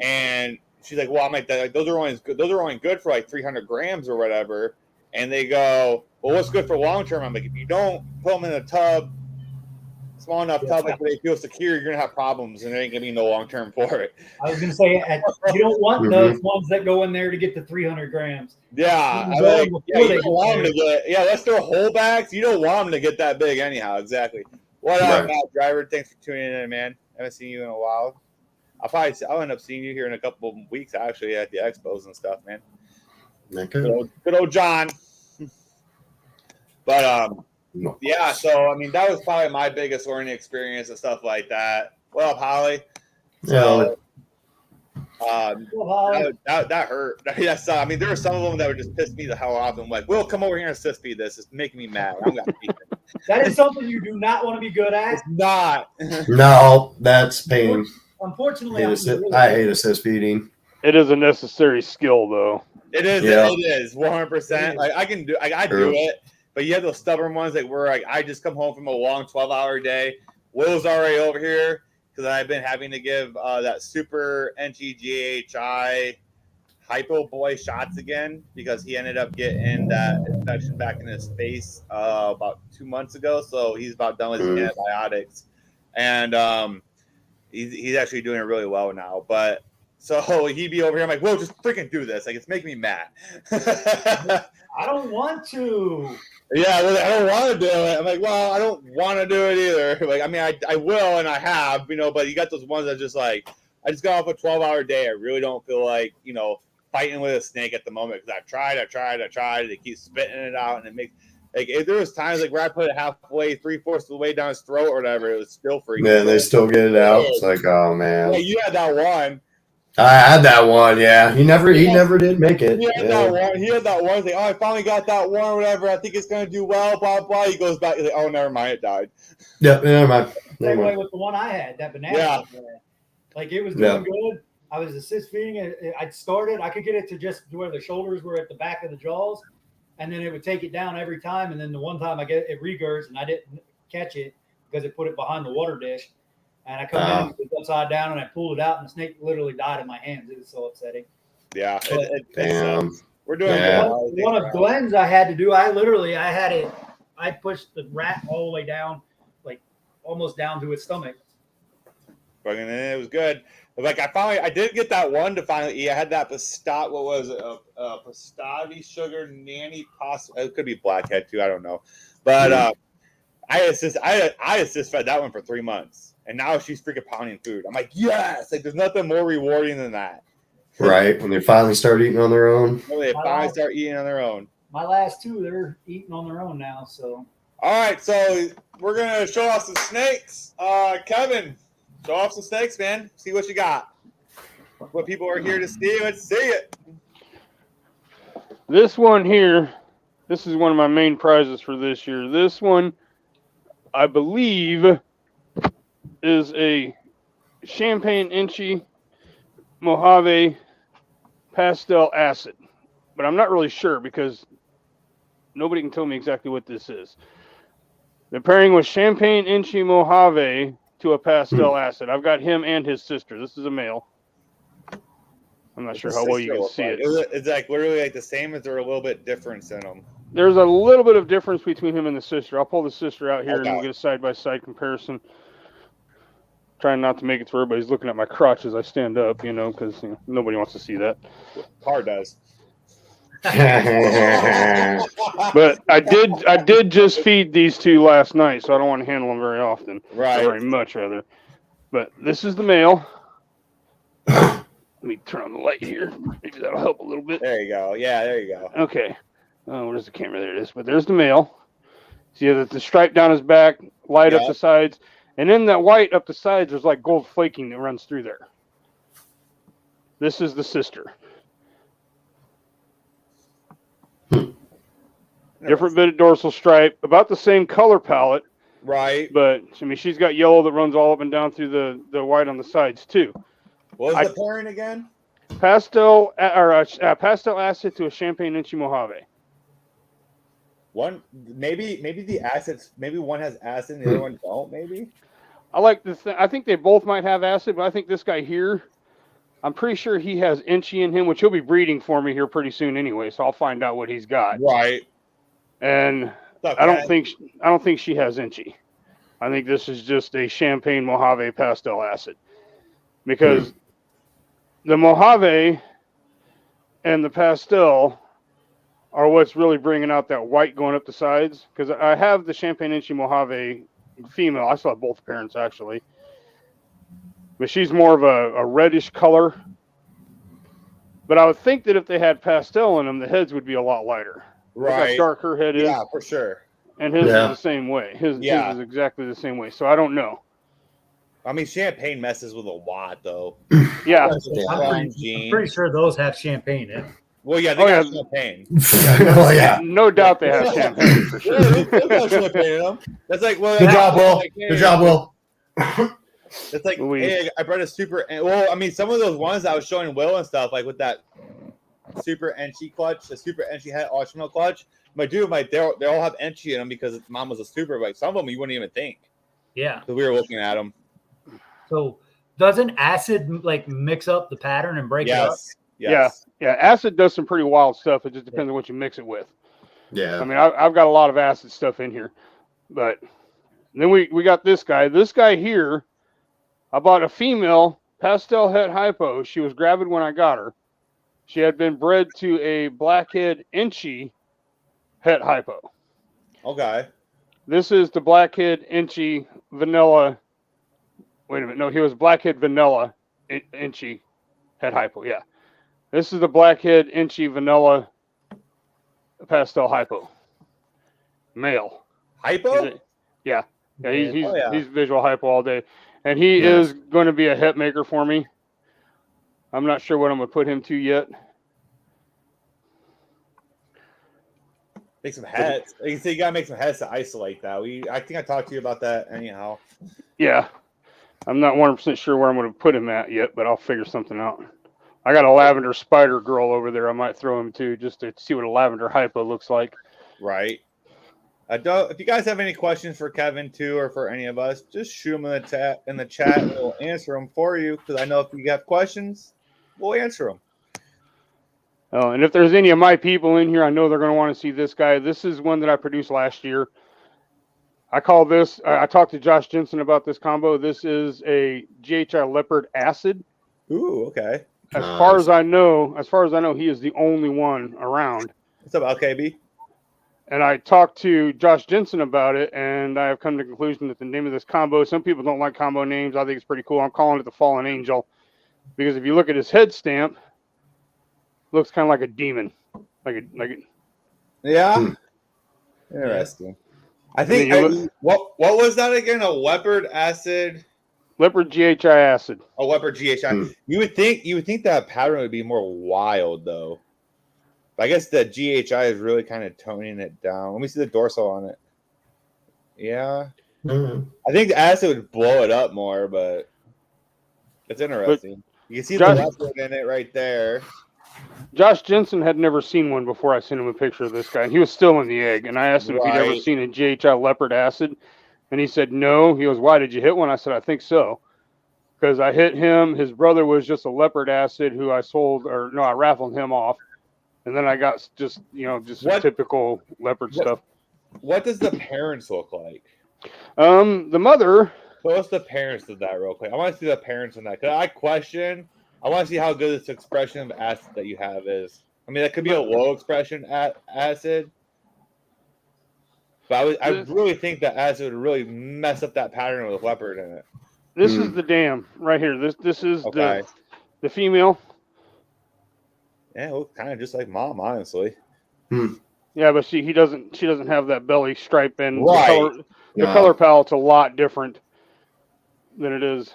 And she's like, well, I'm like, those are only good for like 300 grams or whatever. And they go, well, what's good for long term? I'm like, if you don't put them in a tub, small enough tub like they feel secure, you're gonna have problems, and there ain't gonna be no long term for it. I was gonna say you don't want those ones that go in there to get to 300 grams. Yeah, you don't want them to get. Yeah, that's their holdbacks. You don't want them to get that big anyhow. Exactly. What up, Matt Driver? Thanks for tuning in, man. I haven't seen you in a while. I'll end up seeing you here in a couple of weeks, actually, at the expos and stuff, man. Okay. Good old John. But yeah. So I mean, that was probably my biggest learning experience and stuff like that. What up, Holly? So. That hurt. Yes, I mean, there were some of them that would just piss me the hell off. I'm like, "Will, come over here and assist me this. It's making me mad." I'm gonna beat it. That is something you do not want to be good at. It's not. No, that's pain. Unfortunately, I hate assist beating. It is a necessary skill, though. It is. Yeah. It is 100%. Like I can do. I do it, but you have those stubborn ones that were like, I just come home from a long 12-hour day. Will's already over here. Because I've been having to give that super NTGHI hypo boy shots again because he ended up getting that infection back in his face about 2 months ago. So he's about done with his antibiotics, and he's actually doing really well now. But so he'd be over here. I'm like, "Whoa, just freaking do this! Like it's making me mad." I don't want to. Yeah, well, I don't want to do it. I'm like, well, I don't want to do it either. Like, I mean, I will and I have, but you got those ones that just like, I just got off a 12-hour day. I really don't feel like, fighting with a snake at the moment because I've tried. They keep spitting it out and it makes, like, if there was times like where I put it halfway, 3/4 of the way down his throat or whatever, it was still freaking. Yeah, they still get it out. It's like, oh, man. Yeah, you had that one. I had that one, yeah. He never did make it. He had that one. He had that one. He's like, I finally got that one or whatever. I think it's going to do well, blah, blah. He goes back. He's like, oh, never mind. It died. Yep, never mind. Same way with the one I had, that banana. Yeah. Like, it was doing good. I was assist feeding it. I'd started. I could get it to just where the shoulders were at the back of the jaws, and then it would take it down every time. And then the one time I get it regurged, and I didn't catch it because it put it behind the water dish. And I come in, it was upside down, and I pulled it out, and the snake literally died in my hands. It was so upsetting. Yeah. Damn. We're doing one of Glenn's I had to do. I pushed the rat all the way down, like almost down to its stomach. And it was good. Like I did get that one to finally eat. I had that pastati sugar nanny pasta. It could be blackhead too. I don't know, but I assist fed that one for 3 months. And now she's freaking pounding food. I'm like, yes! Like, there's nothing more rewarding than that. Right, when they finally start eating on their own. When they finally start eating on their own. My last two, they're eating on their own now, so. All right, so we're going to show off some snakes. Kevin, show off some snakes, man. See what you got. What people are here to see. Let's see it. This one here, this is one of my main prizes for this year. This one, I believe, is a Champagne Inchi Mojave pastel acid, but I'm not really sure because nobody can tell me exactly what this is. The pairing was Champagne Inchi Mojave to a pastel acid. I've got him and his sister. This is a male. I'm not sure how well you can see it. It's like literally like the same, as there a little bit difference in them. There's a little bit of difference between him and the sister. I'll pull the sister out here and we'll get a side-by-side comparison. Trying not to make it so everybody's looking at my crotch as I stand up, because nobody wants to see that. Car does. But I did just feed these two last night, so I don't want to handle them very often. Right. Very much, rather. But this is the male. Let me turn on the light here. Maybe that'll help a little bit. There you go. Yeah, there you go. Okay. Oh, where's the camera? There it is. But there's the male. See the stripe down his back, light up the sides. And in that white up the sides, there's like gold flaking that runs through there. This is the sister. Different bit of dorsal stripe, about the same color palette. Right. But, I mean, she's got yellow that runs all up and down through the white on the sides, too. What was the pairing again? Pastel acid to a Champagne Inchi Mojave. One, maybe the acids, maybe one has acid and the other one don't, maybe? I like this thing. I think they both might have acid, but I think this guy here, I'm pretty sure he has Inchi in him, which he'll be breeding for me here pretty soon anyway, so I'll find out what he's got. Right. And I don't think she has Inchi. I think this is just a Champagne Mojave pastel acid. Because the Mojave and the pastel are what's really bringing out that white going up the sides. Because I have the Champagne Inchi Mojave female. I still have both parents, actually. But she's more of a reddish color. But I would think that if they had pastel in them, the heads would be a lot lighter. Right. Look how dark her head is. Yeah, for sure. And his Yeah. is the same way. His Yeah. is exactly the same way. So I don't know. I mean, champagne messes with a lot, though. Yeah. That's a Yeah. strong I'm gene. pretty sure those have champagne in it. Well, yeah, they Oh, got yeah. champagne. Oh yeah. No doubt they have champagne for sure. Yeah, they got champagne in them. That's like, well, Good that's job, Will. like, hey, Good job, Will. It's like, We- hey, I brought a super. Well, I mean, some of those ones I was showing Will and stuff, like with that super Enchi clutch, the super Enchi head optional clutch. My dude, they all have Enchi in them because mom was a super. But some of them you wouldn't even think. Yeah. So we were looking at them. So doesn't acid like mix up the pattern and break it up? Yes. Yeah. Acid does some pretty wild stuff. It just depends on what you mix it with. Yeah. I mean, I've got a lot of acid stuff in here, but then we got this guy. This guy here, I bought a female pastel het hypo. She was gravid when I got her. She had been bred to a blackhead Inchi het hypo. Okay. This is the blackhead Inchi vanilla. Wait a minute. No, he was blackhead vanilla Inchi het hypo. Yeah. This is the blackhead Inchi vanilla pastel hypo. Male. Hypo? Yeah. Yeah, he's Oh, yeah. he's visual hypo all day. And he Nice. is going to be a het maker for me. I'm not sure what I'm going to put him to yet. Make some heads. You say you gotta make some heads to isolate that. I think I talked to you about that anyhow. Yeah. I'm not 100% sure where I'm going to put him at yet, but I'll figure something out. I got a lavender spider girl over there. I might throw him to just to see what a lavender hypo looks like. Right. If you guys have any questions for Kevin too, or for any of us, just shoot them in the chat, and we'll answer them for you. Because I know if you have questions, we'll answer them. Oh, and if there's any of my people in here, I know they're going to want to see this guy. This is one that I produced last year. I call this. I talked to Josh Jensen about this combo. This is a GHI Leopard Acid. Ooh, okay. As far as I know, he is the only one around. What's up, LKB? And I talked to Josh Jensen about it, and I have come to the conclusion that the name of this combo, some people don't like combo names. I think it's pretty cool. I'm calling it the Fallen Angel because if you look at his head stamp, it looks kind of like a demon. Yeah. Interesting. I think what was that again? A leopard acid. Leopard GHI acid. A leopard GHI. You would think that pattern would be more wild though. But I guess the GHI is really kind of toning it down. Let me see the dorsal on it. Yeah. I think the acid would blow it up more, but it's interesting. You can see the leopard in it right there. Josh Jensen had never seen one before I sent him a picture of this guy. And he was still in the egg. And I asked him if he'd ever seen a GHI leopard acid. And he said, no. He goes, why did you hit one? I said, I think so. Because I hit him. His brother was just a leopard acid who I raffled him off. And then I got just typical leopard stuff. What does the parents look like? The mother. What's the parents of that real quick? I want to see the parents on that. Because I want to see how good this expression of acid that you have is. I mean, that could be a low expression acid. But I really think that acid would really mess up that pattern with leopard in it. This is the dam right here. This is the female. Yeah, it looks kind of just like mom, honestly. Yeah, but she doesn't have that belly stripe, and right. the color palette's a lot different than it is.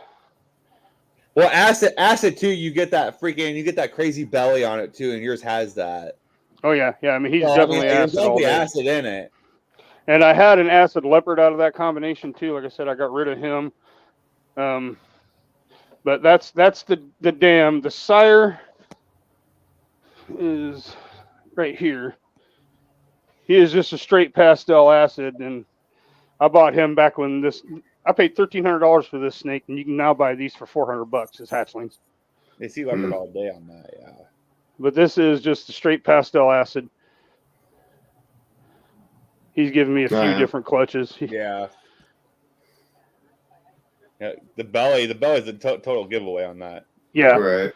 Well, acid too. You get that crazy belly on it too, and yours has that. Oh yeah. I mean, he's definitely acid. There's definitely acid in it. And I had an acid leopard out of that combination too. Like I said, I got rid of him. But that's the dam. The sire is right here. He is just a straight pastel acid, and I bought him back when I paid $1,300 for this snake, and you can now buy these for $400 as hatchlings. They see leopard all day on that, yeah. But this is just a straight pastel acid. He's given me a few different clutches. Yeah. Yeah, the belly is a total giveaway on that. Yeah. Right.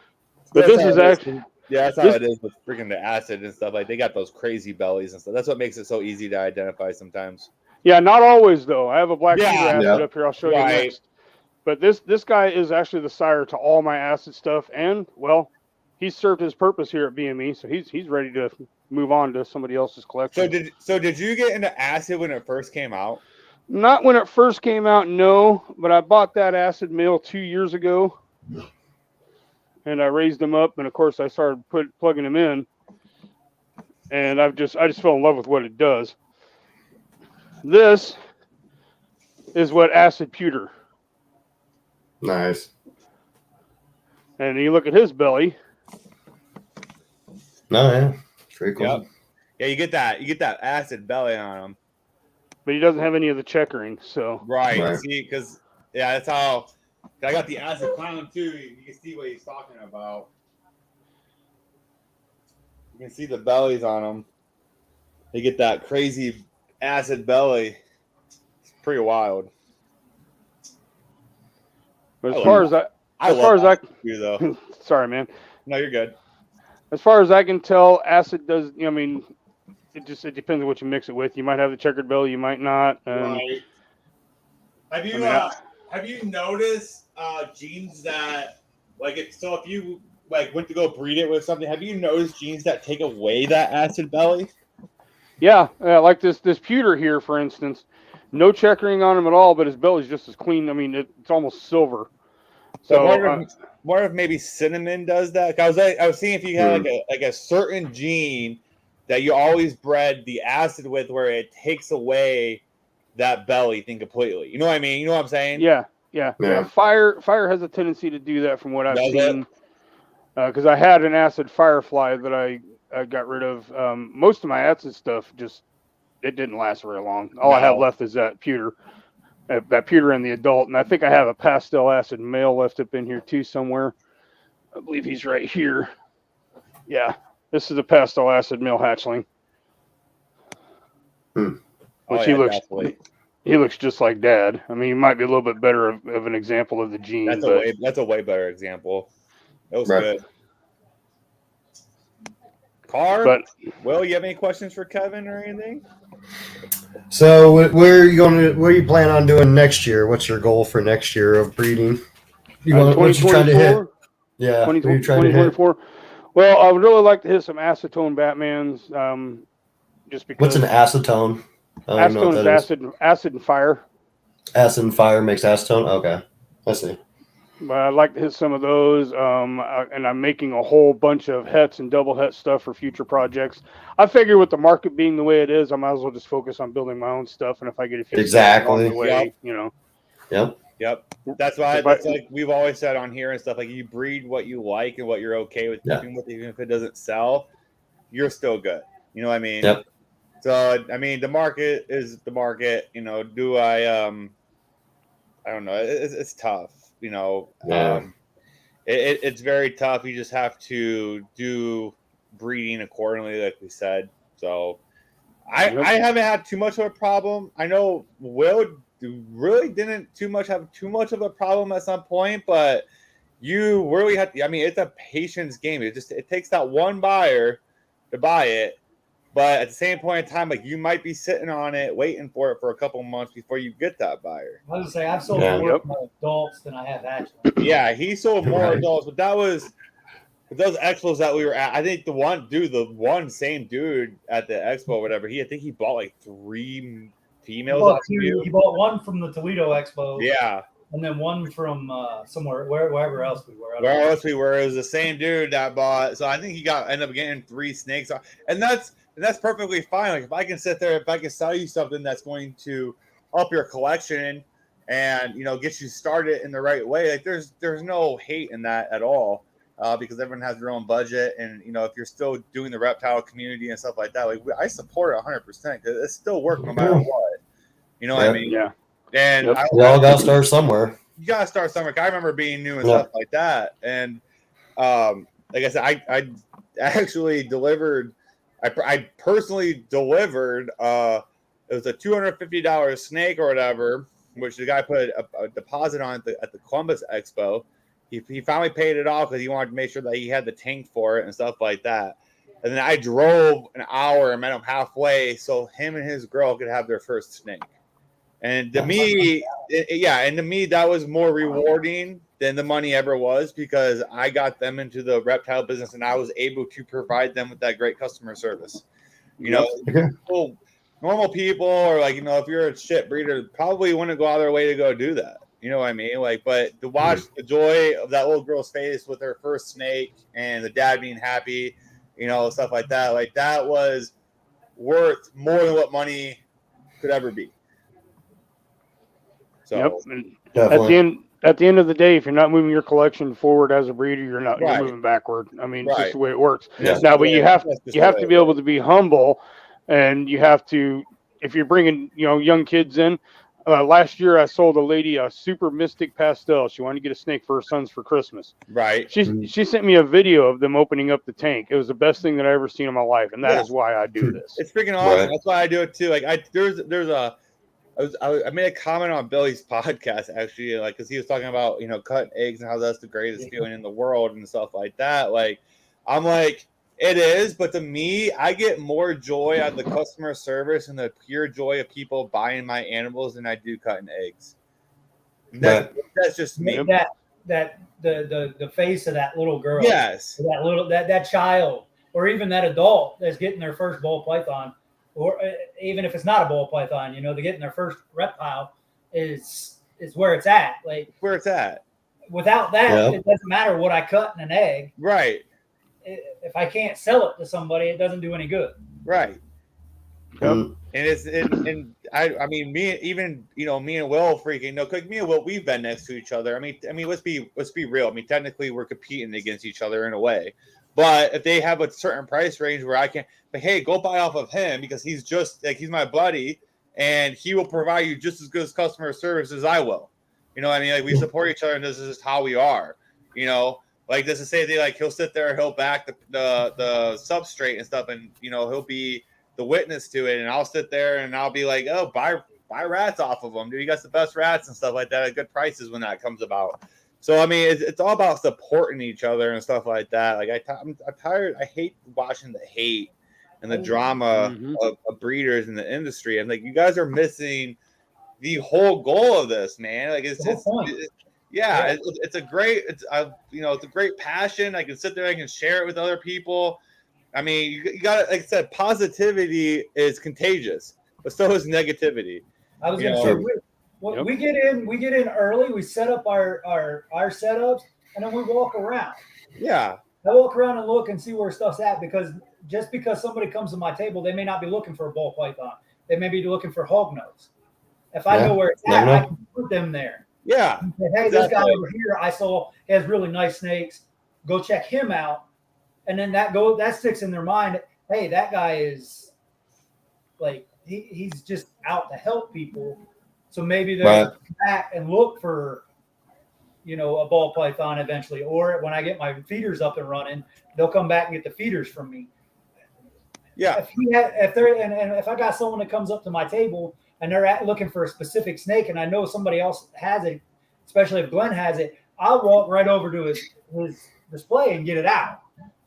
But this is actually... Yeah, that's how it is with freaking the acid and stuff. Like, they got those crazy bellies and stuff. That's what makes it so easy to identify sometimes. Yeah, not always, though. I have a black cedar acid up here. I'll show you next. But this guy is actually the sire to all my acid stuff. And, well, he's served his purpose here at BME, so he's ready to move on to somebody else's collection. So did you get into acid when it first came out? Not when it first came out, no. But I bought that acid male 2 years ago, and I raised them up, and of course I started plugging them in, and I just fell in love with what it does. This is what acid pewter. Nice. And you look at his belly. No, yeah. Pretty cool. Yep. Yeah, you get that acid belly on him. But he doesn't have any of the checkering, so. Right. See, because, yeah, that's how. I got the acid clown, too. You can see what he's talking about. You can see the bellies on him. They get that crazy acid belly. It's pretty wild. But as far as I you though. sorry, man. No, you're good. As far as I can tell, acid does. I mean, it depends on what you mix it with. You might have the checkered belly, you might not. Right. Have you noticed genes that if you went to go breed it with something, have you noticed genes that take away that acid belly? Yeah, like this pewter here, for instance, no checkering on him at all, but his belly's just as clean. I mean, it's almost silver. So more if maybe cinnamon does that. I was seeing if you had a certain gene that you always bred the acid with, where it takes away that belly thing completely. You know what I mean? You know what I'm saying? Yeah. Fire has a tendency to do that, from what I've seen. Because I had an acid firefly that I got rid of. Most of my acid stuff it didn't last very long. All I have left is that pewter. That pewter and the adult, and I think I have a pastel acid male left up in here too somewhere. I believe he's right here. Yeah, this is a pastel acid male hatchling. Which he looks just like Dad. I mean, he might be a little bit better of an example of the gene. That's a way better example. That was good. Will, you have any questions for Kevin or anything? So where are you planning on doing next year? What's your goal for next year of breeding? What you trying to hit? Yeah, 2024. Well, I would really like to hit some acetone Batmans. Just because. What's an acetone? Acetone is acid and fire. Acid and fire makes acetone? Okay, I see. But I'd like to hit some of those, and I'm making a whole bunch of hets and double het stuff for future projects. I figure with the market being the way it is, I might as well just focus on building my own stuff, and if I get a few along the way, Yep. That's why that's like we've always said on here and stuff, like you breed what you like and what you're okay with keeping with, even if it doesn't sell, you're still good. You know what I mean? Yep. So I mean, the market is the market. You know, do I don't know. It's tough. You know, it's very tough. You just have to do breeding accordingly, like we said. So I haven't had too much of a problem. I know Will really didn't have too much of a problem at some point, but you really have to, I mean, it's a patience game. It takes that one buyer to buy it. But at the same point in time, like you might be sitting on it, waiting for it for a couple months before you get that buyer. I was gonna say I've sold more adults than I have hatchlings. Yeah, he sold more adults, but that was those expos that we were at. I think the one same dude at the expo, or whatever. I think he bought like 3 females. He bought one from the Toledo Expo. Yeah. And then one from somewhere, wherever else we were. Wherever else we were, it was the same dude that bought. So I think he ended up getting 3 snakes, and that's perfectly fine. Like if I can sit there, if I can sell you something that's going to up your collection and get you started in the right way, like there's no hate in that at all, because everyone has their own budget, and if you're still doing the reptile community and stuff like that, like I support it 100% because it still works no matter what. You know what I mean? Yeah. And we all got to start somewhere. You got to start somewhere. I remember being new and stuff like that, and like I said, I actually delivered. I personally delivered. It was a $250 snake or whatever, which the guy put a deposit on at the Columbus Expo. He finally paid it off because he wanted to make sure that he had the tank for it and stuff like that. And then I drove an hour and met him halfway so him and his girl could have their first snake. And to me, that was more rewarding than the money ever was, because I got them into the reptile business and I was able to provide them with that great customer service. You know, people, normal people, or like, you know, if you're a shit breeder, probably wouldn't go out of their way to go do that. You know what I mean? Like, but to watch the joy of that little girl's face with her first snake and the dad being happy, you know, stuff like that was worth more than what money could ever be. So at the end of the day, if you're not moving your collection forward as a breeder, you're moving backward. I mean, it's just the way it works. Yeah. Now, but you have to be able to be humble, and you have to, if you're bringing, you know, young kids in. Last year, I sold a lady a super mystic pastel. She wanted to get a snake for her sons for Christmas. Right. She sent me a video of them opening up the tank. It was the best thing that I ever seen in my life, and that is why I do this. It's freaking awesome. Right. That's why I do it too. Like I made a comment on Billy's podcast actually, like, because he was talking about, you know, cutting eggs and how that's the greatest feeling in the world and stuff like that. Like, I'm like, it is, but to me, I get more joy out of the customer service and the pure joy of people buying my animals than I do cutting eggs. That's just me. The face of that little girl. Yes. That child, or even that adult that's getting their first ball python, or even if it's not a ball python, you know, they're getting their first reptile is where it's at. Like, where it's at. Without that, it doesn't matter what I cut in an egg. Right. If I can't sell it to somebody, it doesn't do any good. Right. And I mean, me and Will freaking like me and Will, we've been next to each other. I mean, let's be real. I mean, technically we're competing against each other in a way. But if they have a certain price range where I can, but hey, go buy off of him because he's just like, he's my buddy and he will provide you just as good as customer service as I will. You know what I mean? Like, we support each other and this is just how we are, you know? Like, this is say they like, he'll sit there, he'll back the substrate and stuff, and you know, he'll be the witness to it, and I'll sit there and I'll be like, oh, buy rats off of them, dude. You got the best rats and stuff like that at good prices when that comes about. So I mean, it's all about supporting each other and stuff like that. Like, I'm tired. I hate watching the hate and the drama of breeders in the industry. And like, you guys are missing the whole goal of this, man. Like, it's a great passion. I can sit there, I can share it with other people. I mean, you got, like I said, positivity is contagious, but so is negativity. I was going to say, we get in early. We set up our setups, and then we walk around. Yeah, I walk around and look and see where stuff's at, because just because somebody comes to my table, they may not be looking for a ball python. They may be looking for hognose. If I know where it's at, I can put them there. Yeah. Say, hey, this guy over here, I saw he has really nice snakes. Go check him out. And then that sticks in their mind. Hey, that guy is like, he's just out to help people. So maybe they'll come back and look for, you know, a ball python eventually. Or when I get my feeders up and running, they'll come back and get the feeders from me. Yeah. If I got someone that comes up to my table and they're looking for a specific snake, and I know somebody else has it, especially if Glenn has it, I'll walk right over to his display and get it out.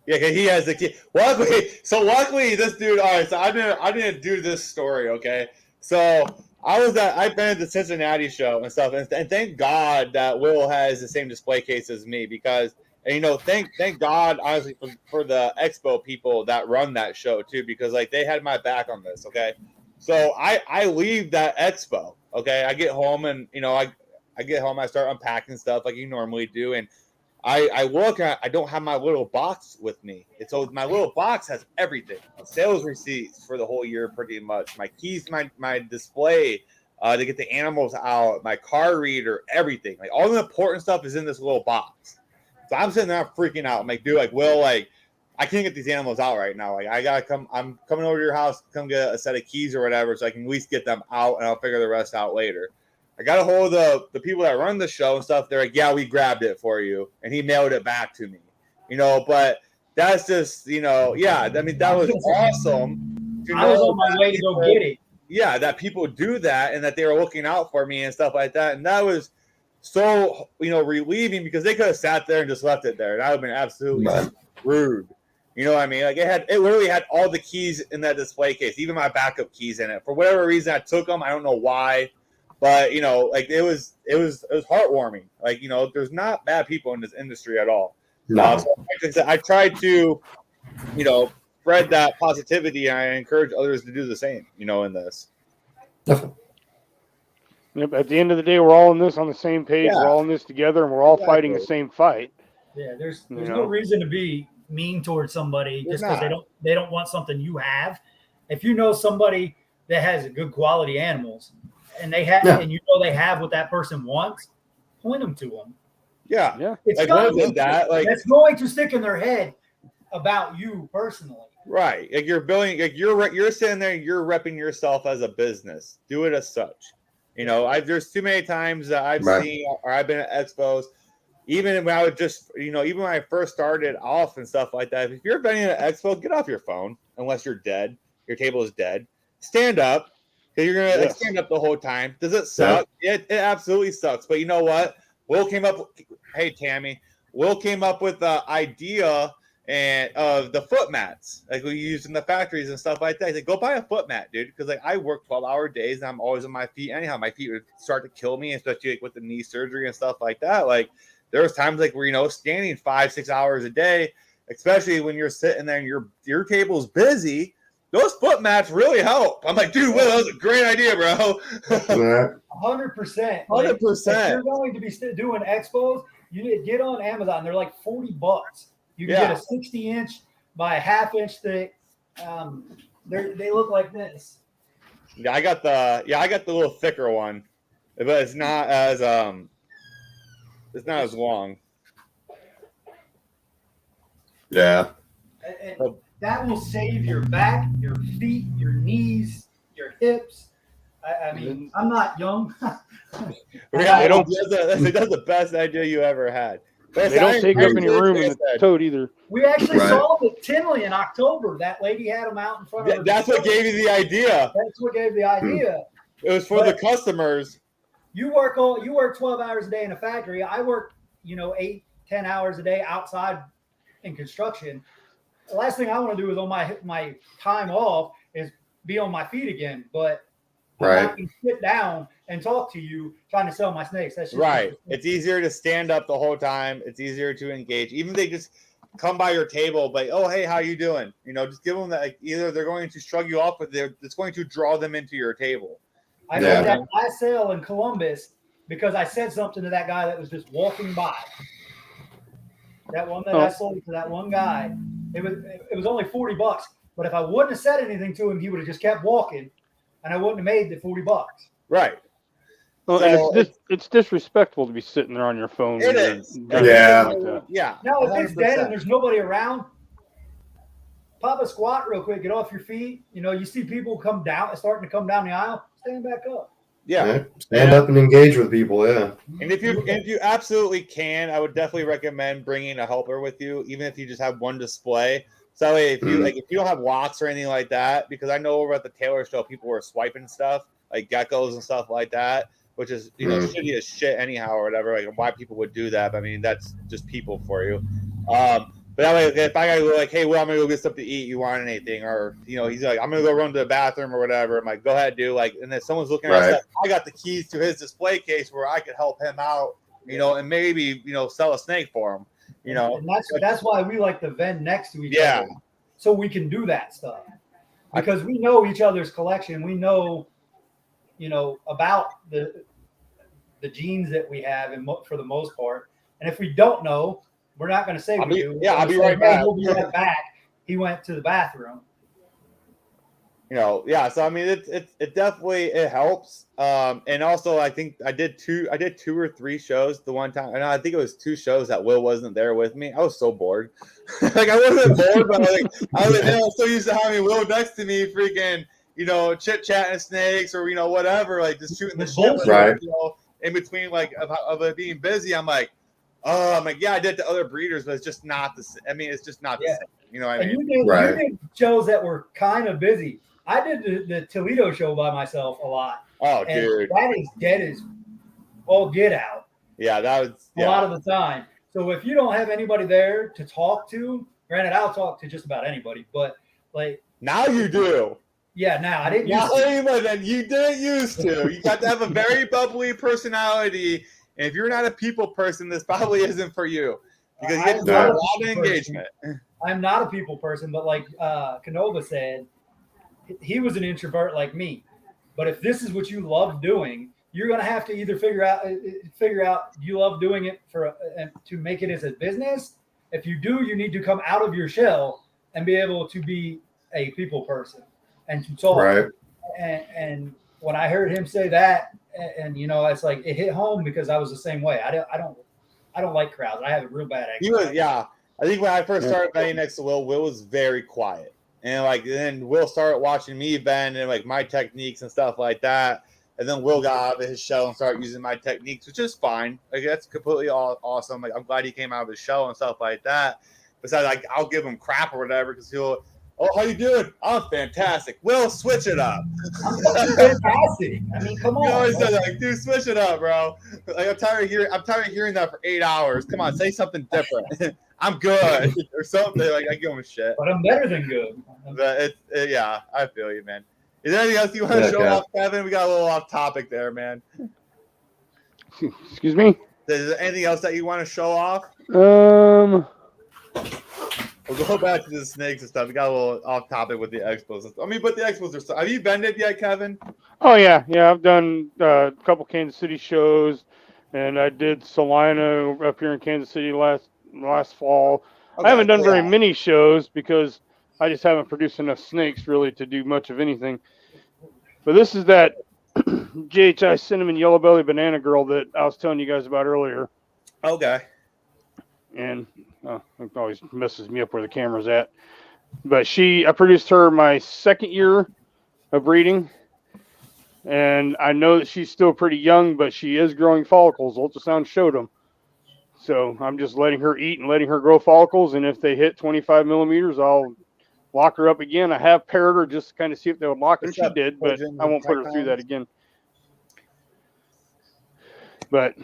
Yeah, because he has the key. Luckily, this dude. All right, so I didn't do this story. Okay, so I've been at the Cincinnati show and stuff, and thank God that Will has the same display case as me, because, and you know, thank God honestly for the expo people that run that show too, because like they had my back on this. Okay, so I leave that expo. Okay, I get home and you know I get home, I start unpacking stuff like you normally do, and I look at, I don't have my little box with me. So my little box has everything. Sales receipts for the whole year pretty much. My keys, my display to get the animals out, my car reader, everything. Like, all the important stuff is in this little box. So I'm sitting there freaking out. I'm like, dude, like, Will, like, I can't get these animals out right now. Like, I'm coming over to your house, come get a set of keys or whatever, so I can at least get them out, and I'll figure the rest out later. I got a hold of the people that run the show and stuff. They're like, yeah, we grabbed it for you. And he mailed it back to me, you know, but that's just, you know, yeah, I mean, that was awesome. I was on my way to go get it. Yeah, that people do that and that they were looking out for me and stuff like that. And that was so, you know, relieving, because they could have sat there and just left it there. And I would have been absolutely rude. You know what I mean? Like, it literally had all the keys in that display case, even my backup keys in it. For whatever reason, I took them. I don't know why. But like it was heartwarming. Like there's not bad people in this industry at all. No. So like I said, I tried to spread that positivity, and I encourage others to do the same. In this. Definitely. Yep. At the end of the day, we're all in this on the same page. Yeah. We're all in this together, and we're all fighting the same fight. Yeah, there's no reason to be mean towards somebody just because they don't want something you have. If you know somebody that has good quality animals, and they have, and they have what that person wants, point them to them. Yeah. It's like that's going to stick in their head about you personally. Right. Like you're building, like you're sitting there, you're repping yourself as a business. Do it as such. There's too many times that I've seen, or I've been at expos, even when I was just, even when I first started off and stuff like that. If you're vending at an expo, get off your phone unless you're dead. Your table is dead. Stand up. Because you're going to stand up the whole time. Does it suck? Yeah. It absolutely sucks. But you know what? Hey, Tammy, Will came up with the idea of the foot mats, like we use in the factories and stuff like that. He said, go buy a foot mat, dude. Because like I work 12-hour days and I'm always on my feet. Anyhow, my feet would start to kill me, especially like with the knee surgery and stuff like that. Like there was times like where, standing 5-6 hours a day, especially when you're sitting there and your table's busy. Those foot mats really help. I'm like, dude, Will, that was a great idea, bro. 100%. 100%. If you're going to be doing expos, you need to get on Amazon. They're like $40. You can get a 60-inch by a half-inch thick. They look like this. Yeah, I got the little thicker one, but it's not as long. Yeah. And that will save your back, your feet, your knees, your hips. I mean, I'm not young. That's the best idea you ever had. They don't take up any room in the tote either. We actually saw them at Tinley in October. That lady had them out in front of her. That's what gave you the idea. That's what gave the idea. It was for the customers. You work 12 hours a day in a factory. I work, 8-10 hours a day outside in construction. The last thing I want to do is on my time off is be on my feet again. But I'm not going to sit down and talk to you trying to sell my snakes. That's just right. It's easier to stand up the whole time. It's easier to engage. Even if they just come by your table, but oh, hey, how you doing? Just give them that. Like, either they're going to shrug you off, but it's going to draw them into your table. I made that last sale in Columbus because I said something to that guy that was just walking by. That one that I sold to that one guy. It was only $40, but if I wouldn't have said anything to him, he would have just kept walking, and I wouldn't have made the $40. Right. Well, and it's disrespectful to be sitting there on your phone. It is. Yeah. No, if it's dead and there's nobody around, pop a squat real quick. Get off your feet. You see people starting to come down the aisle. Stand back up. Yeah. Stand up and engage with people. Yeah. And if you absolutely can, I would definitely recommend bringing a helper with you, even if you just have one display. So if you don't have locks or anything like that, because I know over at the Taylor show people were swiping stuff like geckos and stuff like that, which is shitty as shit anyhow or whatever. Like why people would do that? But, I mean, that's just people for you. But that way, if I gotta go like, hey, well, I'm gonna go get something to eat. You want anything? Or he's like, I'm gonna go run to the bathroom or whatever. I'm like, go ahead, dude. Like, and then someone's looking at us, I got the keys to his display case where I could help him out. And maybe sell a snake for him. And that's why we like to vend next to each other, so we can do that stuff because we know each other's collection. We know, about the genes that we have, and for the most part. And if we don't know, we're not going to say we do. Yeah, I'll be right back. We'll be right back. He went to the bathroom. So I mean, it definitely helps. And also, I think I did 2 or 3 shows the one time, and I think it was 2 shows that Will wasn't there with me. I was so bored. Like I wasn't bored, but I was so used to having Will next to me, freaking, chit chatting snakes or whatever, like just shooting the shit. Right. In between, like of it being busy, I'm like, yeah, I did to other breeders, but it's just not the same. I mean, it's just not the same. You know what I mean? You did shows that were kind of busy. I did the Toledo show by myself a lot. Oh, dude. That is dead as all get out. Yeah, that was a lot of the time. So if you don't have anybody there to talk to, granted, I'll talk to just about anybody, but like now you do. Yeah, now I didn't. Yeah, but then you didn't used to. You got to have a very bubbly personality. And if you're not a people person, this probably isn't for you because you get to do a lot of engagement. I'm not a people person, but like Canova said, he was an introvert like me. But if this is what you love doing, you're going to have to either figure out you love doing it to make it as a business. If you do, you need to come out of your shell and be able to be a people person and to talk. Right. And when I heard him say that, and it's like it hit home because I was the same way. I don't like crowds. I have a real bad anxiety. Yeah. I think when I first started betting next to Will was very quiet. And then Will started watching me bend and like my techniques and stuff like that. And then Will got out of his shell and started using my techniques, which is fine. Like that's completely awesome. Like I'm glad he came out of his shell and stuff like that. Besides, like I'll give him crap or whatever because he'll, oh, how you doing? I'm fantastic. Will, switch it up. I'm fantastic. I mean, come on. You always say like, dude, switch it up, bro. Like I'm tired of hearing that for 8 hours. Come on, say something different. I'm good or something. Like I give him a shit. But I'm better than good. But yeah, I feel you, man. Is there anything else you want to show off, Kevin? We got a little off topic there, man. Excuse me? Is there anything else that you want to show off? Um, We'll go back to the snakes and stuff. We got a little off topic with the expos. I mean, but the expos are. Have you bended yet, Kevin? Oh yeah. I've done a couple Kansas City shows, and I did Salina up here in Kansas City last fall. Okay, I haven't done very many shows because I just haven't produced enough snakes really to do much of anything. But this is that JHI Cinnamon Yellow Belly Banana Girl that I was telling you guys about earlier. Okay. And it always messes me up where the camera's at. But I produced her my second year of breeding. And I know that she's still pretty young, but she is growing follicles. Ultrasound showed them. So I'm just letting her eat and letting her grow follicles. And if they hit 25 millimeters, I'll lock her up again. I have paired her just to kind of see if they would lock, and she did, but I won't put her through that again. But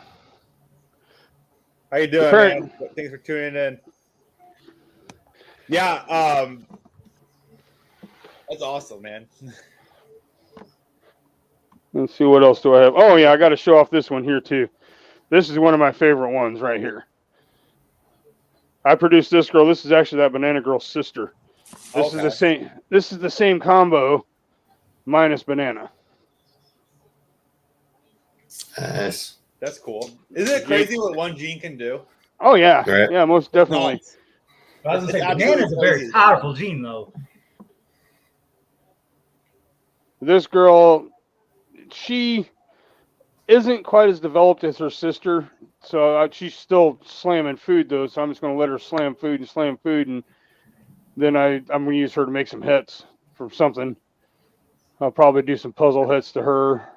how you doing, man? Thanks for tuning in. Yeah, that's awesome, man. Let's see, what else do I have? Oh yeah, I got to show off this one here too. This is one of my favorite ones right here. I produced this girl. This is actually that banana girl's sister. This is the same. This is the same combo, minus banana. Nice. That's cool. Isn't it crazy what one gene can do? Oh yeah, yeah, most definitely. I was gonna say banana is a very powerful gene, though. This girl, she isn't quite as developed as her sister, so she's still slamming food though. So I'm just gonna let her slam food, and then I'm gonna use her to make some hits from something. I'll probably do some puzzle hits to her.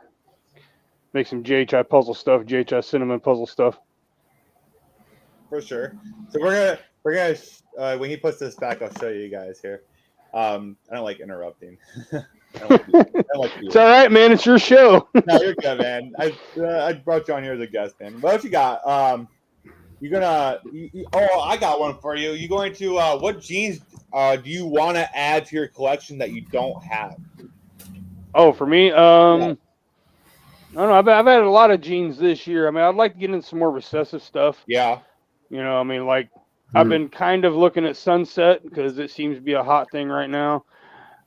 Make some JHI puzzle stuff, JHI cinnamon puzzle stuff. For sure. So we're gonna when he puts this back, I'll show you guys here. I don't like interrupting. I don't like it's all right, man. It's your show. No, you're good, man. I brought you on here as a guest, man. What you got? You're gonna. I got one for you. You going to? What genes do you want to add to your collection that you don't have? Oh, for me, yeah. I don't know. I've added a lot of genes this year. I mean, I'd like to get into some more recessive stuff. Yeah. You know, I mean, like I've been kind of looking at sunset because it seems to be a hot thing right now.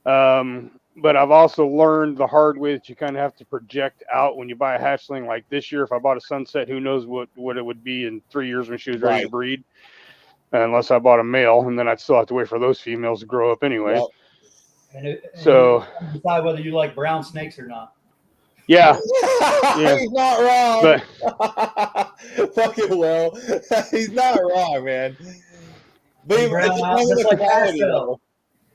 But I've also learned the hard way that you kind of have to project out when you buy a hatchling. Like this year, if I bought a sunset, who knows what it would be in 3 years when she was ready to breed. Unless I bought a male, and then I'd still have to wait for those females to grow up anyway. Yep. And so decide whether you like brown snakes or not. Yeah. Yeah. He's not wrong. Fucking Will. He's not wrong, man. But it depends on the quality, though.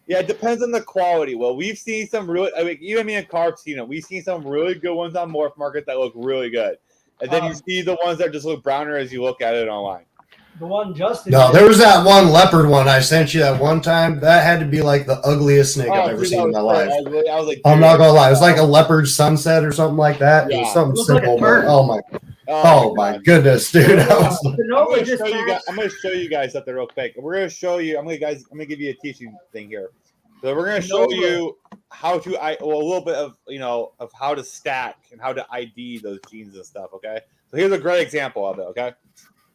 Yeah, it depends on the quality. Well, we've seen some really, I mean, even me and Carp's seen it. We've seen some really good ones on Morph Market that look really good. And then you see the ones that just look browner as you look at it online. The one Justin. No, there was that one leopard one I sent you that one time. That had to be like the ugliest snake I've ever seen in my life. I was like, I'm not gonna lie, it was like a leopard sunset or something like that. Yeah. It was something simple, but oh my goodness, dude! I'm gonna show you guys something real quick. I'm gonna give you a teaching thing here. So we're going to show you how to, a little bit of, of how to stack and how to ID those genes and stuff, okay? So here's a great example of it, okay?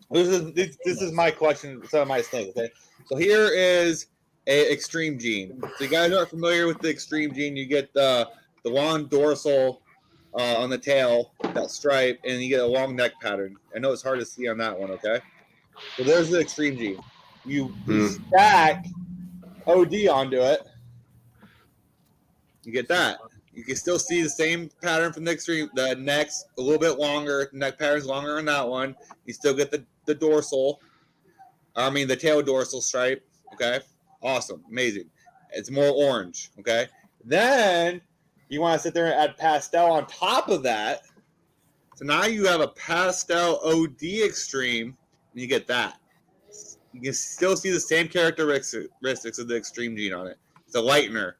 This is my collection, some of my snakes, okay? So here is a extreme gene. So you guys aren't familiar with the extreme gene. You get the long dorsal on the tail, that stripe, and you get a long neck pattern. I know it's hard to see on that one, okay? So there's the extreme gene. You stack OD onto it. You get that. You can still see the same pattern from the extreme. The neck's a little bit longer. The neck pattern's longer on that one. You still get the dorsal. The tail dorsal stripe. Okay. Awesome. Amazing. It's more orange. Okay. Then you want to sit there and add pastel on top of that. So now you have a pastel OD extreme, and you get that. You can still see the same characteristics of the extreme gene on it. It's a lightener.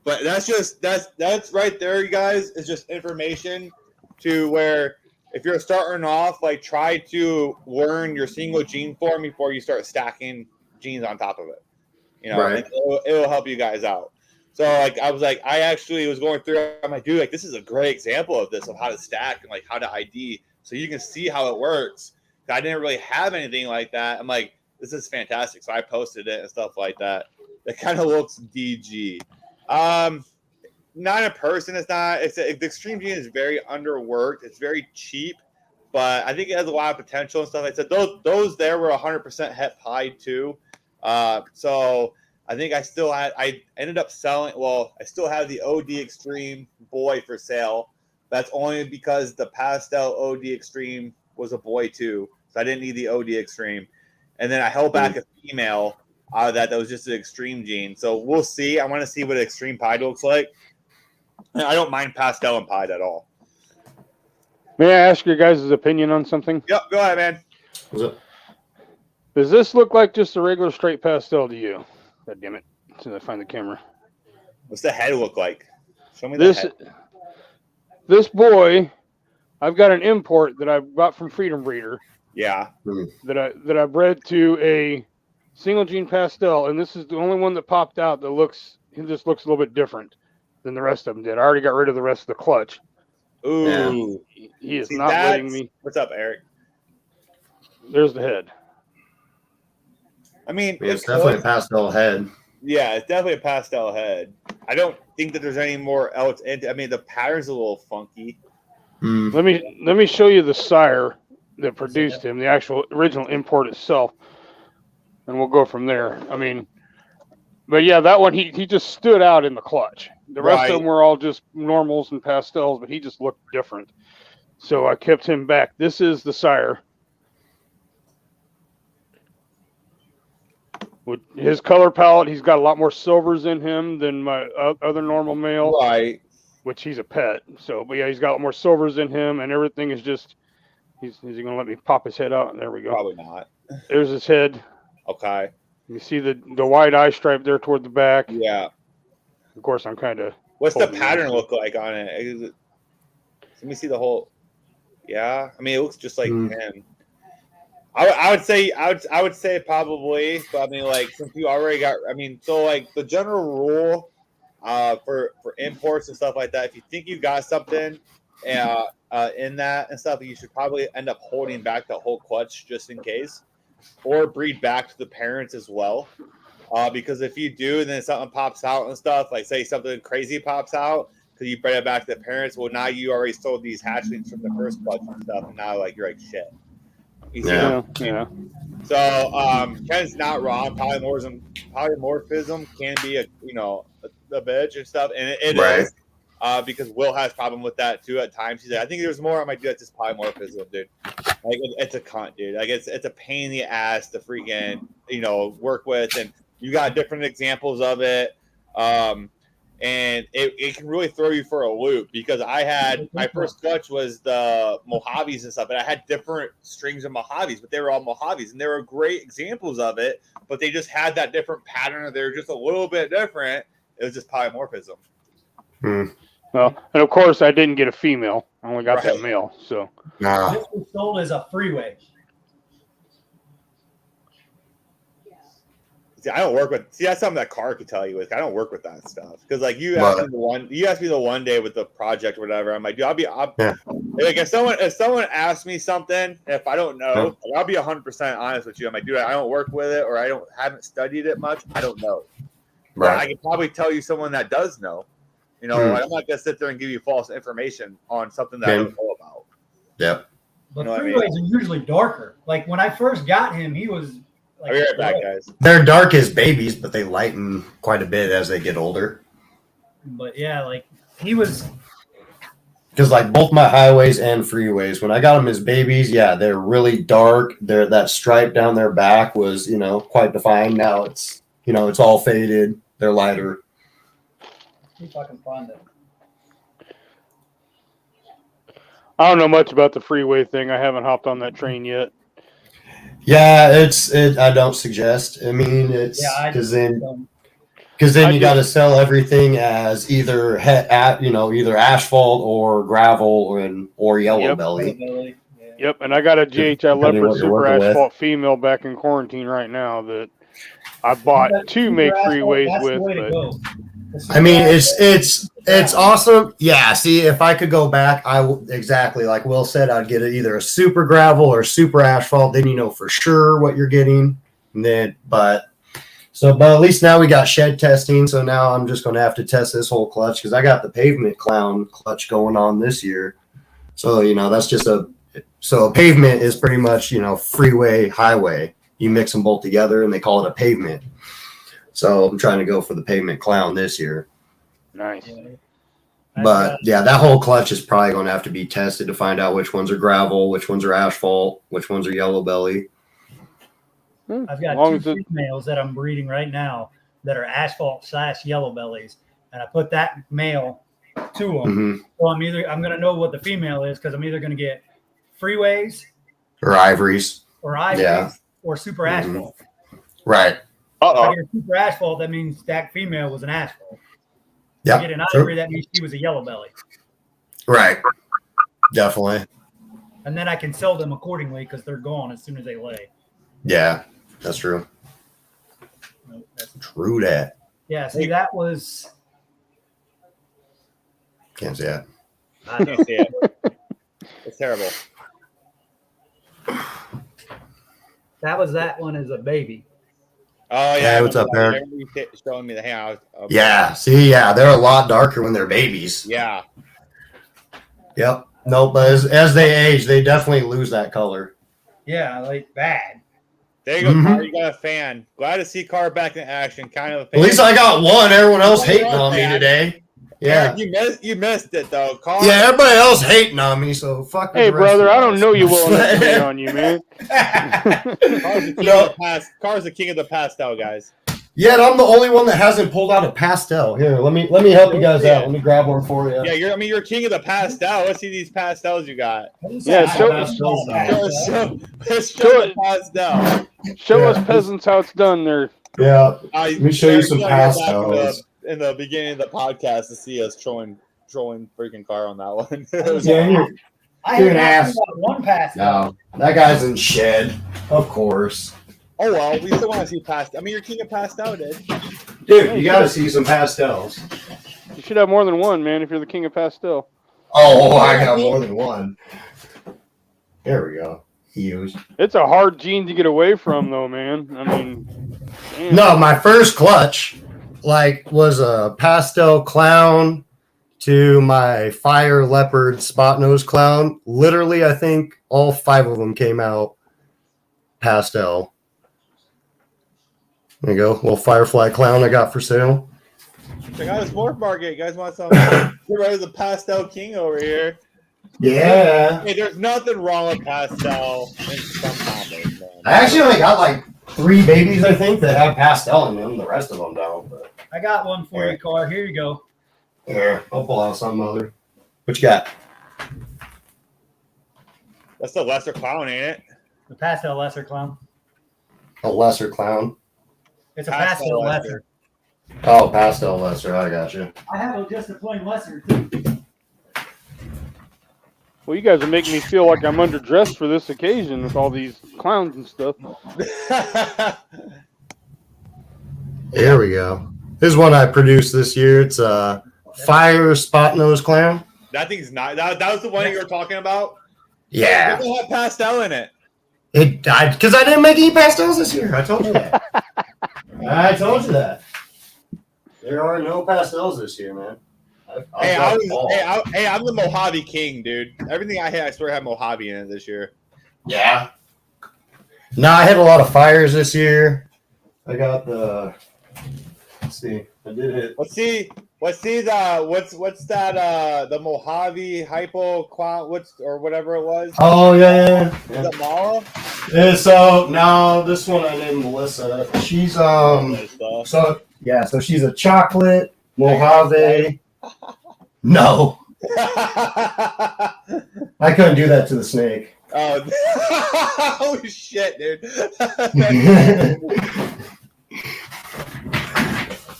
But that's right there, you guys. Is just information to where if you're starting off, like try to learn your single gene form before you start stacking genes on top of it. Right. It will help you guys out. So I actually was going through. I'm like, dude, this is a great example of this, of how to stack and how to ID, so you can see how it works. I didn't really have anything like that. I'm like, this is fantastic. So I posted it and stuff like that. It kind of looks DG. Not in person. The extreme gene is very underworked. It's very cheap, but I think it has a lot of potential and stuff. I said those there were 100% het pied too. So I think I ended up selling. Well, I still have the OD Extreme boy for sale. That's only because the pastel OD Extreme was a boy too, so I didn't need the OD Extreme. And then I held back a female out of that was just an extreme gene. So we'll see. I want to see what extreme pied looks like. I don't mind pastel and pied at all. May I ask your guys' opinion on something? Yep, go ahead, man. What's up? Does this look like just a regular straight pastel to you? God damn it. As soon as I find the camera. What's the head look like? Show me the head. This boy, I've got an import that I got from Freedom Breeder. Yeah. That I bred to a single gene pastel, and this is the only one that popped out that just looks a little bit different than the rest of them did. I already got rid of the rest of the clutch. Ooh. Yeah. He is not letting me. What's up, Eric? There's the head. I mean, it's definitely a pastel head. Yeah, it's definitely a pastel head. I don't think that there's any more else. The pattern's a little funky. Let me show you the sire that produced him, the actual original import itself, and we'll go from there. But yeah, that one he just stood out in the clutch. The rest of them were all just normals and pastels, but he just looked different. So I kept him back. This is the sire. With his color palette, he's got a lot more silvers in him than my other normal male. Right. Which he's a pet. So, but yeah, he's got a lot more silvers in him, and everything is just. Is he going to let me pop his head out? There we go. Probably not. There's his head. Okay. You see the white eye stripe there toward the back. Yeah. Of course, I'm kind of. What's the pattern look like on it? Let me see the whole. Yeah, it looks just like him. I would say probably, but since you already got, the general rule, for imports and stuff like that, if you think you got something, in that and stuff, you should probably end up holding back the whole clutch just in case, or breed back to the parents as well, because if you do, and then something pops out and stuff, like say something crazy pops out because you bred it back to the parents, well now you already sold these hatchlings from the first clutch and stuff, and now you're like shit. Yeah. So Ken's not wrong. Polymorphism can be a bitch and stuff, and it is. Because Will has problem with that too at times. He's like, I think there's more. I might do that just polymorphism, dude. It's a cunt, dude. It's a pain in the ass to freaking work with, and you got different examples of it. And it can really throw you for a loop, because I had my first clutch was the Mojaves and stuff, and I had different strings of Mojaves, but they were all Mojaves, and they were great examples of it, but they just had that different pattern, or they were just a little bit different. It was just polymorphism. Well, and of course I didn't get a female. I only got that male. So this was sold as a freeway. See, I don't work with. See, that's something that Carr could tell you. With I don't work with that stuff because, like, you asked me the one day with the project or whatever. I'm like, dude, like if someone asks me something, if I don't know, I'll be 100% honest with you. I'm like, dude, I don't work with it, or haven't studied it much. I don't know. Right. But I can probably tell you someone that does know. You know, like, I'm not gonna sit there and give you false information on something that I don't know about. Yep. But freeways are usually darker. Like when I first got him, he was. I'll be right back, guys. They're dark as babies, but they lighten quite a bit as they get older. But yeah, like he was. Because like both my highways and freeways, when I got them as babies, yeah, they're really dark. That stripe down their back was, quite defined. Now it's, it's all faded. They're lighter. See if I can find it. I don't know much about the freeway thing. I haven't hopped on that train yet. Yeah, I don't suggest. I mean, it's because then you got to sell everything as either either asphalt or gravel or yellow belly. Yep, and I got a GHI Leopard Super Asphalt female back in quarantine right now that I bought to make freeways with. But I mean, it's awesome. Yeah. See, if I could go back, exactly like Will said, I'd get either a super gravel or super asphalt. Then you know for sure what you're getting. But at least now we got shed testing. So now I'm just going to have to test this whole clutch because I got the Pavement Clown clutch going on this year. So that's just a pavement is pretty much freeway highway. You mix them both together and they call it a pavement. So I'm trying to go for the Pavement Clown this year. Nice. But yeah, that whole clutch is probably going to have to be tested to find out which ones are gravel, which ones are asphalt, which ones are yellow belly. I've got two females that I'm breeding right now that are asphalt / yellow bellies, and I put that male to them. Mm-hmm. So I'm going to know what the female is because I'm either going to get freeways or ivories or super asphalt. Right. If I get a super asphalt, that means that female was an asphalt. Yeah. If I get an ivory, that means she was a yellow belly. Right. Definitely. And then I can sell them accordingly because they're gone as soon as they lay. Yeah, that's true. Nope, that's true that. Yeah, see, that was. Can't see that. I can't see it. It's terrible. That one as a baby. Oh yeah, what's up, Eric? Showing me the hand. They're a lot darker when they're babies. Yeah. Yep. No, but as they age, they definitely lose that color. Yeah, like bad. There you go, Carr. You got a fan. Glad to see Carr back in action. Kind of a fan. At least I got one. Everyone else hating on me today. Yeah. You missed it though, Carr. Yeah, everybody else hating on me, so fuck. Hey, brother, I don't know you well enough to hate on you, man. Carr's the king of the pastel, guys. Yeah, I'm the only one that hasn't pulled out a pastel. Here, let me help you guys out. Let me grab one for you. Yeah, you're king of the pastel. Let's see these pastels you got. Yeah, show us peasants how it's done there. Yeah, let me show you some pastels. In the beginning of the podcast to see us trolling freaking Carr on that one. You're an ass. One pastel. No, that guy's in shed, of course. Oh well, we still want to see pastel. I mean, you're king of pastel, dude. Dude, you got to see some pastels. You should have more than one, man. If you're the king of pastel. Oh, I got more than one. There we go. Huge. It's a hard gene to get away from, though, man. I mean, damn. No, my first clutch was a pastel clown to my fire leopard spot nose clown. Literally, I think all 5 of them came out pastel. There you go, little firefly clown I got for sale. Check out this morph market. You guys want some? Get rid of the pastel king over here. Yeah. Hey, there's nothing wrong with pastel in some combos, man. I actually only got 3 babies, I think, that have pastel in them. The rest of them don't. But I got one for you, Carr. Here you go. Here, I'll pull out some other. What you got? That's the lesser clown, ain't it? The pastel lesser clown. A lesser clown. It's a pastel lesser. Oh, pastel lesser. I got you. I have just a plain lesser, too. Well, you guys are making me feel like I'm underdressed for this occasion with all these clowns and stuff. Here we go. This is one I produced this year. It's a fire spot nose clown. That thing's not. That was the one you were talking about. Yeah. It doesn't have pastel in it. It died because I didn't make any pastels this year. I told you that. I told you that. There are no pastels this year, man. I'm the Mojave king, dude. Everything I hit, I swear, had Mojave in it this year. Yeah. No, I had a lot of fires this year. I got the. Let's see. I did it. Let's see what's that the Mojave hypo quant or whatever it was. Oh yeah. Is it Mala? Yeah, so now this one I named Melissa. She's so she's a chocolate Mojave. No. I couldn't do that to the snake. Oh, holy shit, dude.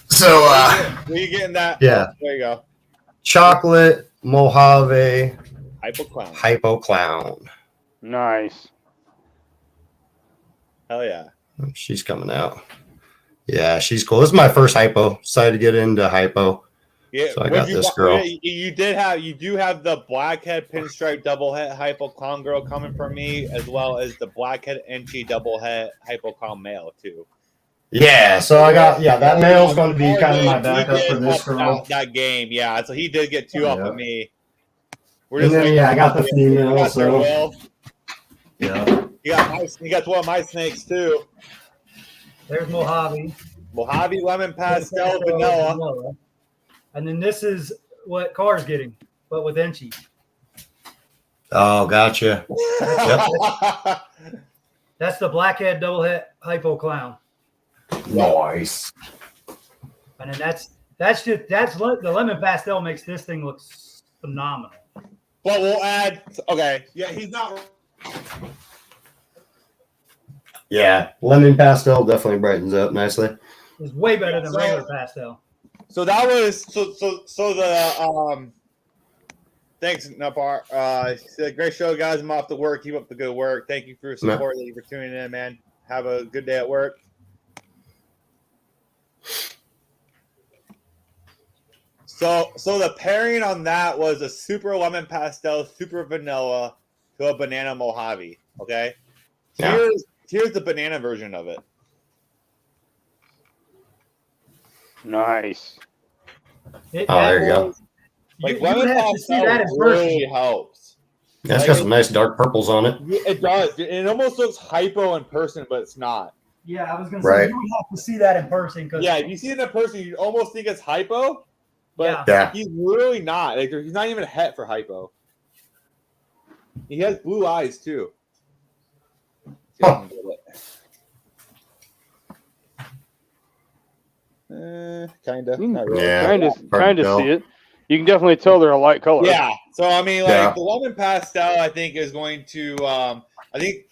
So were you getting that? Yeah. There you go. Chocolate Mojave Hypo Clown. Nice. Hell yeah. She's coming out. Yeah, she's cool. This is my first hypo. Decided to get into hypo. Yeah, so I got this girl. You do have the blackhead pinstripe double head hypo clown girl coming from me, as well as the blackhead Inii double head hypo clown male too. Yeah, so I got that male's going to be kind of my backup for this girl. That game, yeah. So he did get two off of me. I got the female. So yeah, you got one of my snakes too. There's Mojave. Mojave lemon pastel vanilla. And then this is what Carr's getting, but with Inchi. Oh, gotcha. That's the blackhead double head hypo clown. Nice. And then that's the lemon pastel makes this thing look phenomenal. But we'll add. Okay, yeah, he's not. Yeah, lemon pastel definitely brightens up nicely. It's way better than regular pastel. So that was the thanks Napar. Great show, guys. I'm off to work. Keep up the good work. Thank you for your support. Thank you for tuning in, man. Have a good day at work. So the pairing on that was a super lemon pastel, super vanilla to a banana Mojave. Okay. Yeah. Here's the banana version of it. Nice. There you go. Like lemon pastel really helps. Yeah, it's got some nice dark purples on it. It does. It almost looks hypo in person, but it's not. Yeah, I was gonna say you would have to see that in person. Yeah, if you see it in person, you almost think it's hypo, but he's really not. Like he's not even a het for hypo. He has blue eyes too. Huh. Kinda. Not really. Yeah, kind of see it. You can definitely tell they're a light color. Yeah. So I mean, like the lemon pastel, I think is going to. I think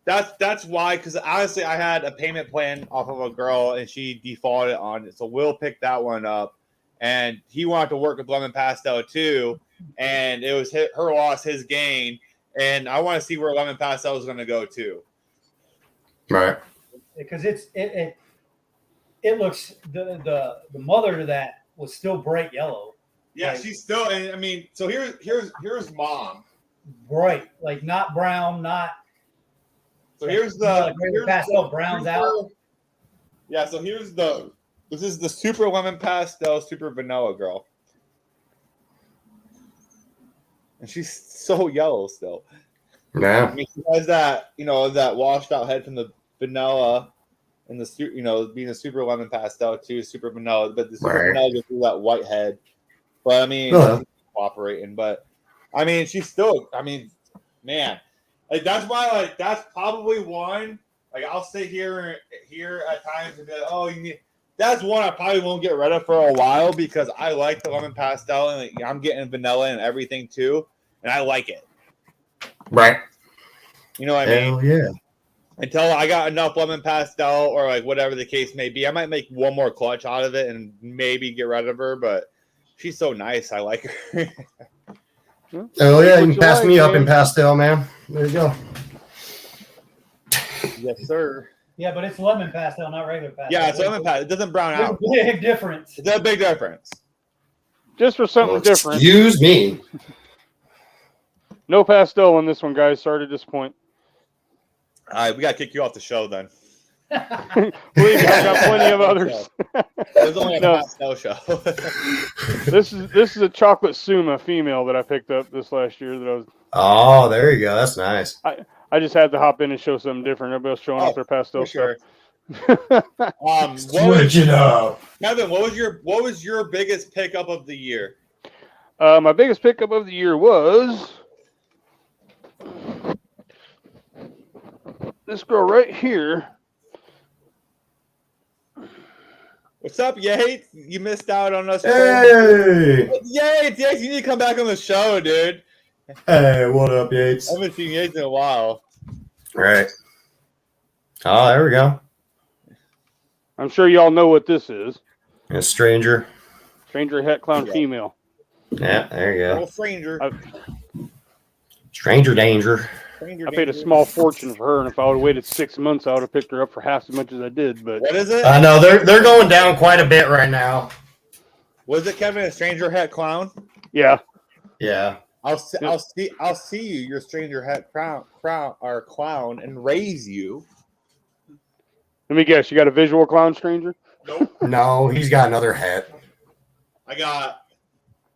that's why, because honestly, I had a payment plan off of a girl and she defaulted on it. So Will picked that one up, and he wanted to work with lemon pastel too, and it was her loss, his gain, and I want to see where lemon pastel is going to go too. Right. Because it looks the mother to that was still bright yellow. Yeah, like, she's still, and I mean, so here's mom. Bright, like not brown, not. So here's the pastel browns out. Yeah, so this is the super lemon pastel, super vanilla girl, and she's so yellow still. Yeah. I mean, she has that, that washed out head from the vanilla, and the being a super lemon pastel too, super vanilla, but the super vanilla goes through that white head. But I mean, cooperating. But I mean, she's still. I mean, man, like that's why. Like that's probably one. Like I'll sit here at times and be like, oh, that's one I probably won't get rid of for a while because I like the lemon pastel and like, I'm getting vanilla and everything too, and I like it. Right. You know what I mean? Yeah. Until I got enough lemon pastel or like whatever the case may be, I might make one more clutch out of it and maybe get rid of her, but. She's so nice. I like her. Oh, yeah. You can pass me up in pastel, man. There you go. Yes, sir. Yeah, but it's lemon pastel, not regular pastel. Yeah, it's lemon pastel. It doesn't brown There's out. a big difference. It's a big difference. Just for something different. Excuse me. No pastel on this one, guys. Sorry to disappoint. All right, we got to kick you off the show then. Believe me, I've got plenty of others. There's only a No. pastel show. This is a chocolate Suma female that I picked up this last year. That I was. Oh, there you go. That's nice. I just had to hop in and show something different. Everybody else showing off their pastel For sure. stuff. Switch it up. Kevin, what was your biggest pickup of the year? My biggest pickup of the year was this girl right here. What's up, Yates? You missed out on us. Hey. Yates, you need to come back on the show, dude. Hey, what up, Yates? I haven't seen Yates in a while. Right. Oh, there we go. I'm sure y'all know what this is. A stranger. Stranger Het Clown Yeah. female. Yeah, there you Little go. stranger. Stranger danger. Stranger I paid a danger. small fortune for her, and if I would have waited 6 months, I would have picked her up for half as much as I did. But What is it? I know they're going down quite a bit right now. Was it Kevin, a stranger het clown? yeah, Yeah. I'll see you, your stranger het clown, and raise you. let me guess. You got a visual clown stranger? Nope. No, he's got another hat. I got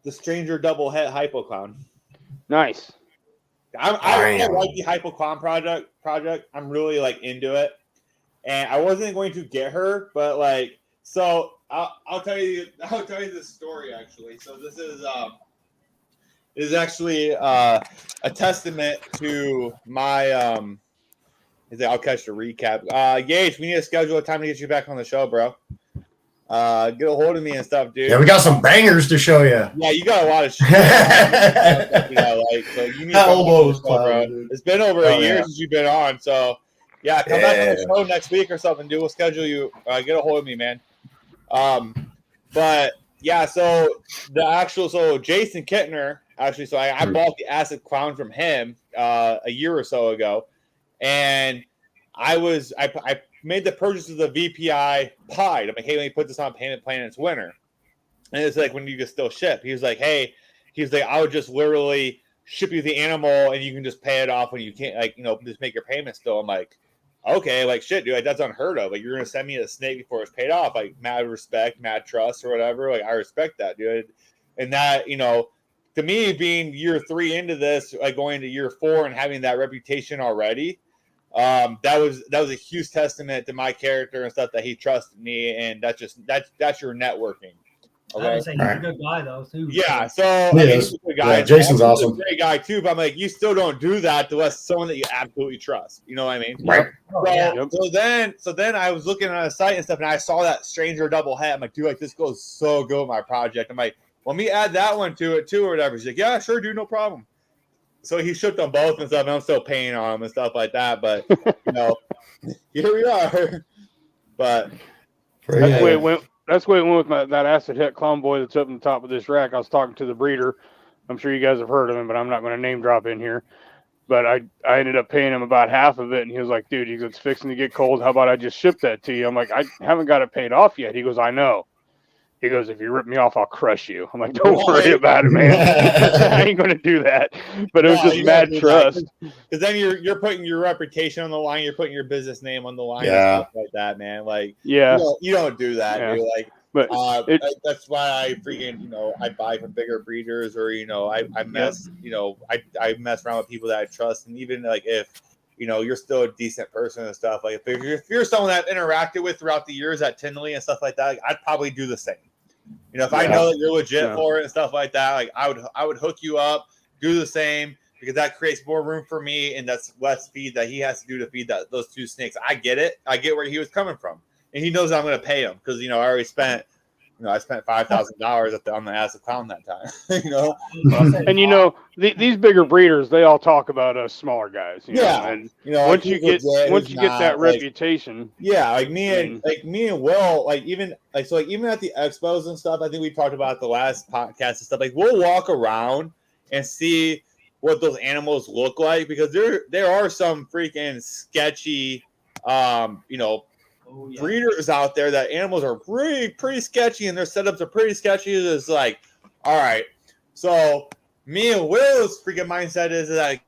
the stranger double het hypo clown. Nice. I really like the hypo clown project. I'm really like into it, and I wasn't going to get her, but like, so I'll tell you this story actually. So this is actually a testament to my I'll catch the recap. Yates, we need to schedule a time to get you back on the show, bro. Get a hold of me and stuff, dude. Yeah, we got some bangers to show you. Yeah, you got a lot of shit. So you need That to come on the elbow's show, bro. clown, dude. It's been over a year Yeah. since you've been on, so yeah, come back on the Yeah. show next week or something, dude. We'll schedule you. Get a hold of me, man. But yeah, so Jason Kittner actually. So I bought the Acid Clown from him a year or so ago, and I made the purchase of the VPI Pied. I'm like, hey, let me put this on payment plan. It's winter, and it's like when you can still ship. He was like, hey, I would just literally ship you the animal, and you can just pay it off when you can't, like, just make your payment still. I'm like, okay, like shit, dude, like, that's unheard of. Like, you're gonna send me a snake before it's paid off. Like, mad respect, mad trust, or whatever. Like, I respect that, dude. And that, to me, being year 3 into this, like going to year 4 and having that reputation already. That was a huge testament to my character and stuff, that he trusted me, and that's your networking. I would say he's a good guy though too. Yeah, so Yes. he's a good guy. Yeah, Jason's He's awesome. a great guy too, but I'm like, you still don't do that unless someone that you absolutely trust. You know what I mean? Right. Oh, yeah. So then I was looking on a site and stuff, and I saw that stranger double hat. I'm like, dude, like this goes so good with my project. I'm like, let me add that one to it too, or whatever. He's like, yeah, sure, dude, no problem. So he shipped them both and stuff, and I'm still paying on them and stuff like that. But here we are. But That's the way it went. That's the way it went with that Acid Het Clown boy that's up on the top of this rack. I was talking to the breeder. I'm sure you guys have heard of him, but I'm not going to name drop in here. But I ended up paying him about half of it, and he was like, dude, it's fixing to get cold. How about I just ship that to you? I'm like, I haven't got it paid off yet. He goes, I know. He goes, if you rip me off, I'll crush you. I'm like, don't worry about it, man. I ain't going to do that. But it was just mad trust. Because then you're putting your reputation on the line. You're putting your business name on the line. Yeah. And stuff like that, man. Like, Yeah. you don't do that. Yeah. Dude. Like, But that's why I freaking, I buy from bigger breeders, or, I mess, I mess around with people that I trust. And even like if, you're still a decent person and stuff, like if you're someone that I've interacted with throughout the years at Tinley and stuff like that, like, I'd probably do the same. If I know that you're legit for it and stuff like that, like I would hook you up, do the same, because that creates more room for me, and that's less feed that he has to do to feed those 2 snakes. I get it. I get where he was coming from, and he knows I'm going to pay him because I already spent. I spent $5,000 on the Acid Clown that time. These bigger breeders, they all talk about us smaller guys. And once you get that reputation, like me and Will, like even at the expos and stuff. I think we talked about the last podcast and stuff. Like, we'll walk around and see what those animals look like, because there are some freaking sketchy breeders out there that animals are pretty sketchy and their setups are pretty sketchy. It's like, all right, so me and Will's freaking mindset is like,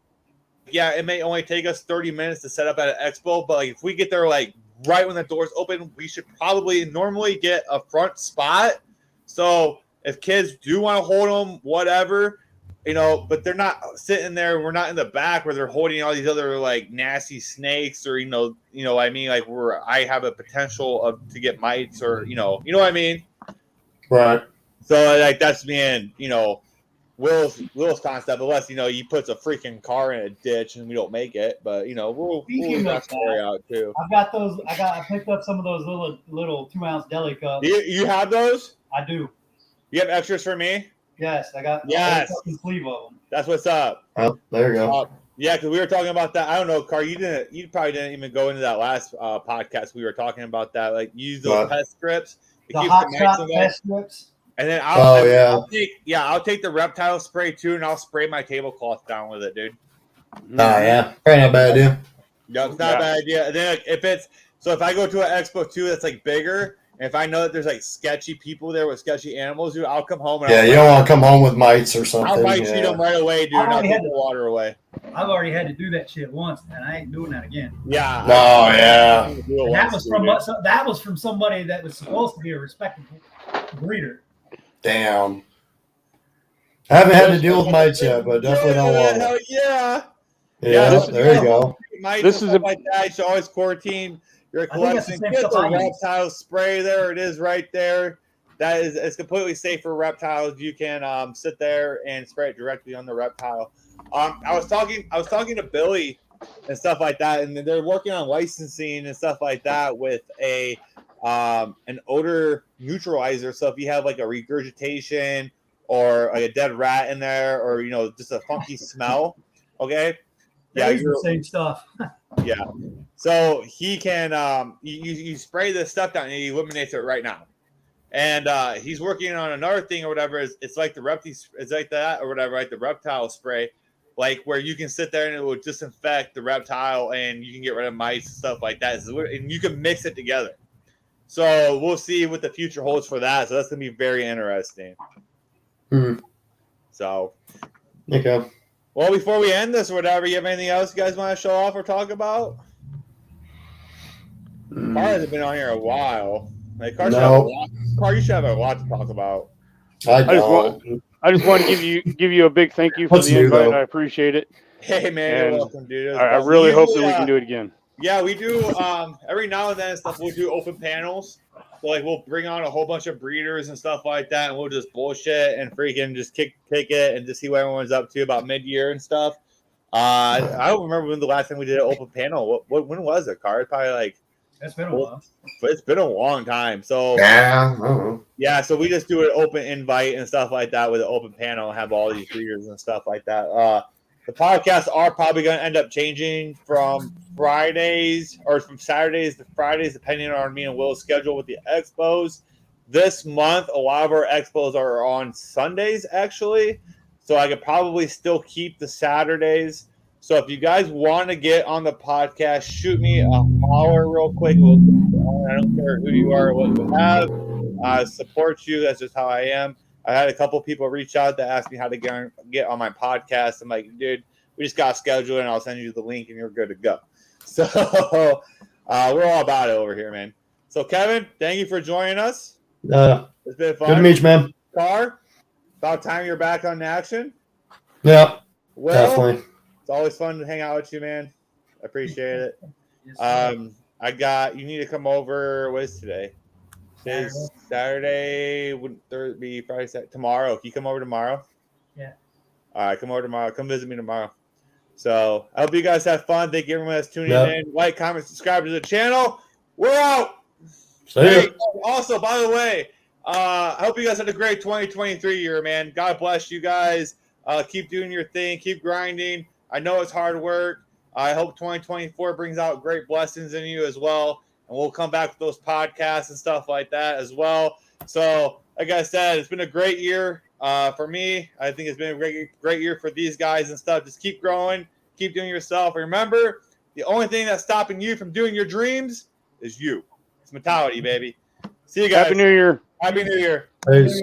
yeah, it may only take us 30 minutes to set up at an expo, but like if we get there like right when the doors open, we should probably normally get a front spot. So if kids do want to hold them, whatever, but they're not sitting there. We're not in the back where they're holding all these other like nasty snakes or what I mean, like where I have a potential to get mites or you know what I mean. Right. So like that's me and Will's concept, unless he puts a freaking car in a ditch and we don't make it, but we'll that story out too. I picked up some of those little 2-ounce deli cups. You have those? I do. You have extras for me? Yes, I got a sleeve of them. That's what's up. Oh, there you go. Yeah, because we were talking about that. I don't know, Car. You probably didn't even go into that last podcast. We were talking about that. Like use those pest strips. The hot shot pest strips. And then I'll take the reptile spray too, and I'll spray my tablecloth down with it, dude. Oh yeah, probably not a bad idea. Yeah, it's not a bad idea. And then if I go to an expo too that's like bigger, and if I know that there's like sketchy people there with sketchy animals, dude, I'll come home. And you don't want to come home with mites or something. I'll might treat them right away, dude. And I'll take the water away. I've already had to do that shit once, and I ain't doing that again. Yeah. Oh yeah. And that was from somebody that was supposed to be a respectable breeder. Damn. I haven't had to deal with mites yet, but definitely don't want it. Yeah, there you go. This is like that. You should always quarantine your collection. Get the reptile spray there. It is right there. It's completely safe for reptiles. You can sit there and spray it directly on the reptile. I was talking to Billy and stuff like that, and they're working on licensing and stuff like that with an odor neutralizer. So if you have like a regurgitation or like a dead rat in there, or just a funky smell, okay, the same stuff. Yeah, so he can you spray this stuff down and he eliminates it right now. And he's working on another thing or whatever. It's like it's like that or whatever, like the reptile spray, like where you can sit there and it will disinfect the reptile and you can get rid of mice and stuff like that. And you can mix it together. So we'll see what the future holds for that. So that's gonna be very interesting. So, okay. Well, before we end this or whatever, you have anything else you guys want to show off or talk about? Car hasn't been on here a while. Like, Car, you should have a lot to talk about. I just want to give you a big thank you for the invite. Though? I appreciate it. Hey man, you're welcome, dude. I really hope that we can do it again. Yeah, we do. Every now and then and stuff, we'll do open panels. So like we'll bring on a whole bunch of breeders and stuff like that, and we'll just bullshit and freaking just kick it and just see what everyone's up to about mid-year and stuff. I don't remember when the last time we did an open panel. When was it, Car? It's probably like it's been a while. But it's been a long time. So so we just do an open invite and stuff like that with an open panel and have all these breeders and stuff like that. The podcasts are probably going to end up changing from Fridays or from Saturdays to Fridays, depending on me and Will's schedule with the expos. This month, a lot of our expos are on Sundays, actually. So I could probably still keep the Saturdays. So if you guys want to get on the podcast, shoot me a holler real quick. I don't care who you are or what you have. I support you. That's just how I am. I had a couple people reach out to ask me how to get on my podcast. I'm like, dude, we just got scheduled and I'll send you the link and you're good to go. So we're all about it over here, man. So Kevin, thank you for joining us. It's been fun. Good to meet you, man. Car, about time you're back on action. Yeah, Will, definitely. It's always fun to hang out with you, man. I appreciate it. Yes, you need to come over. What is today? Today's Saturday. Wouldn't there be Friday? Tomorrow. Can you come over tomorrow? Yeah. All right, come over tomorrow. Come visit me tomorrow. So I hope you guys have fun. Thank you everyone that's tuning in. Like, comment, subscribe to the channel. We're out. Hey, also, by the way, I hope you guys had a great 2023 year, man. God bless you guys. Keep doing your thing. Keep grinding. I know it's hard work. I hope 2024 brings out great blessings in you as well. And we'll come back with those podcasts and stuff like that as well. So, like I said, it's been a great year for me. I think it's been a great year for these guys and stuff. Just keep growing. Keep doing yourself. Remember, The only thing that's stopping you from doing your dreams is you. It's mentality, baby. See you guys. Happy New Year. Happy New Year. Peace.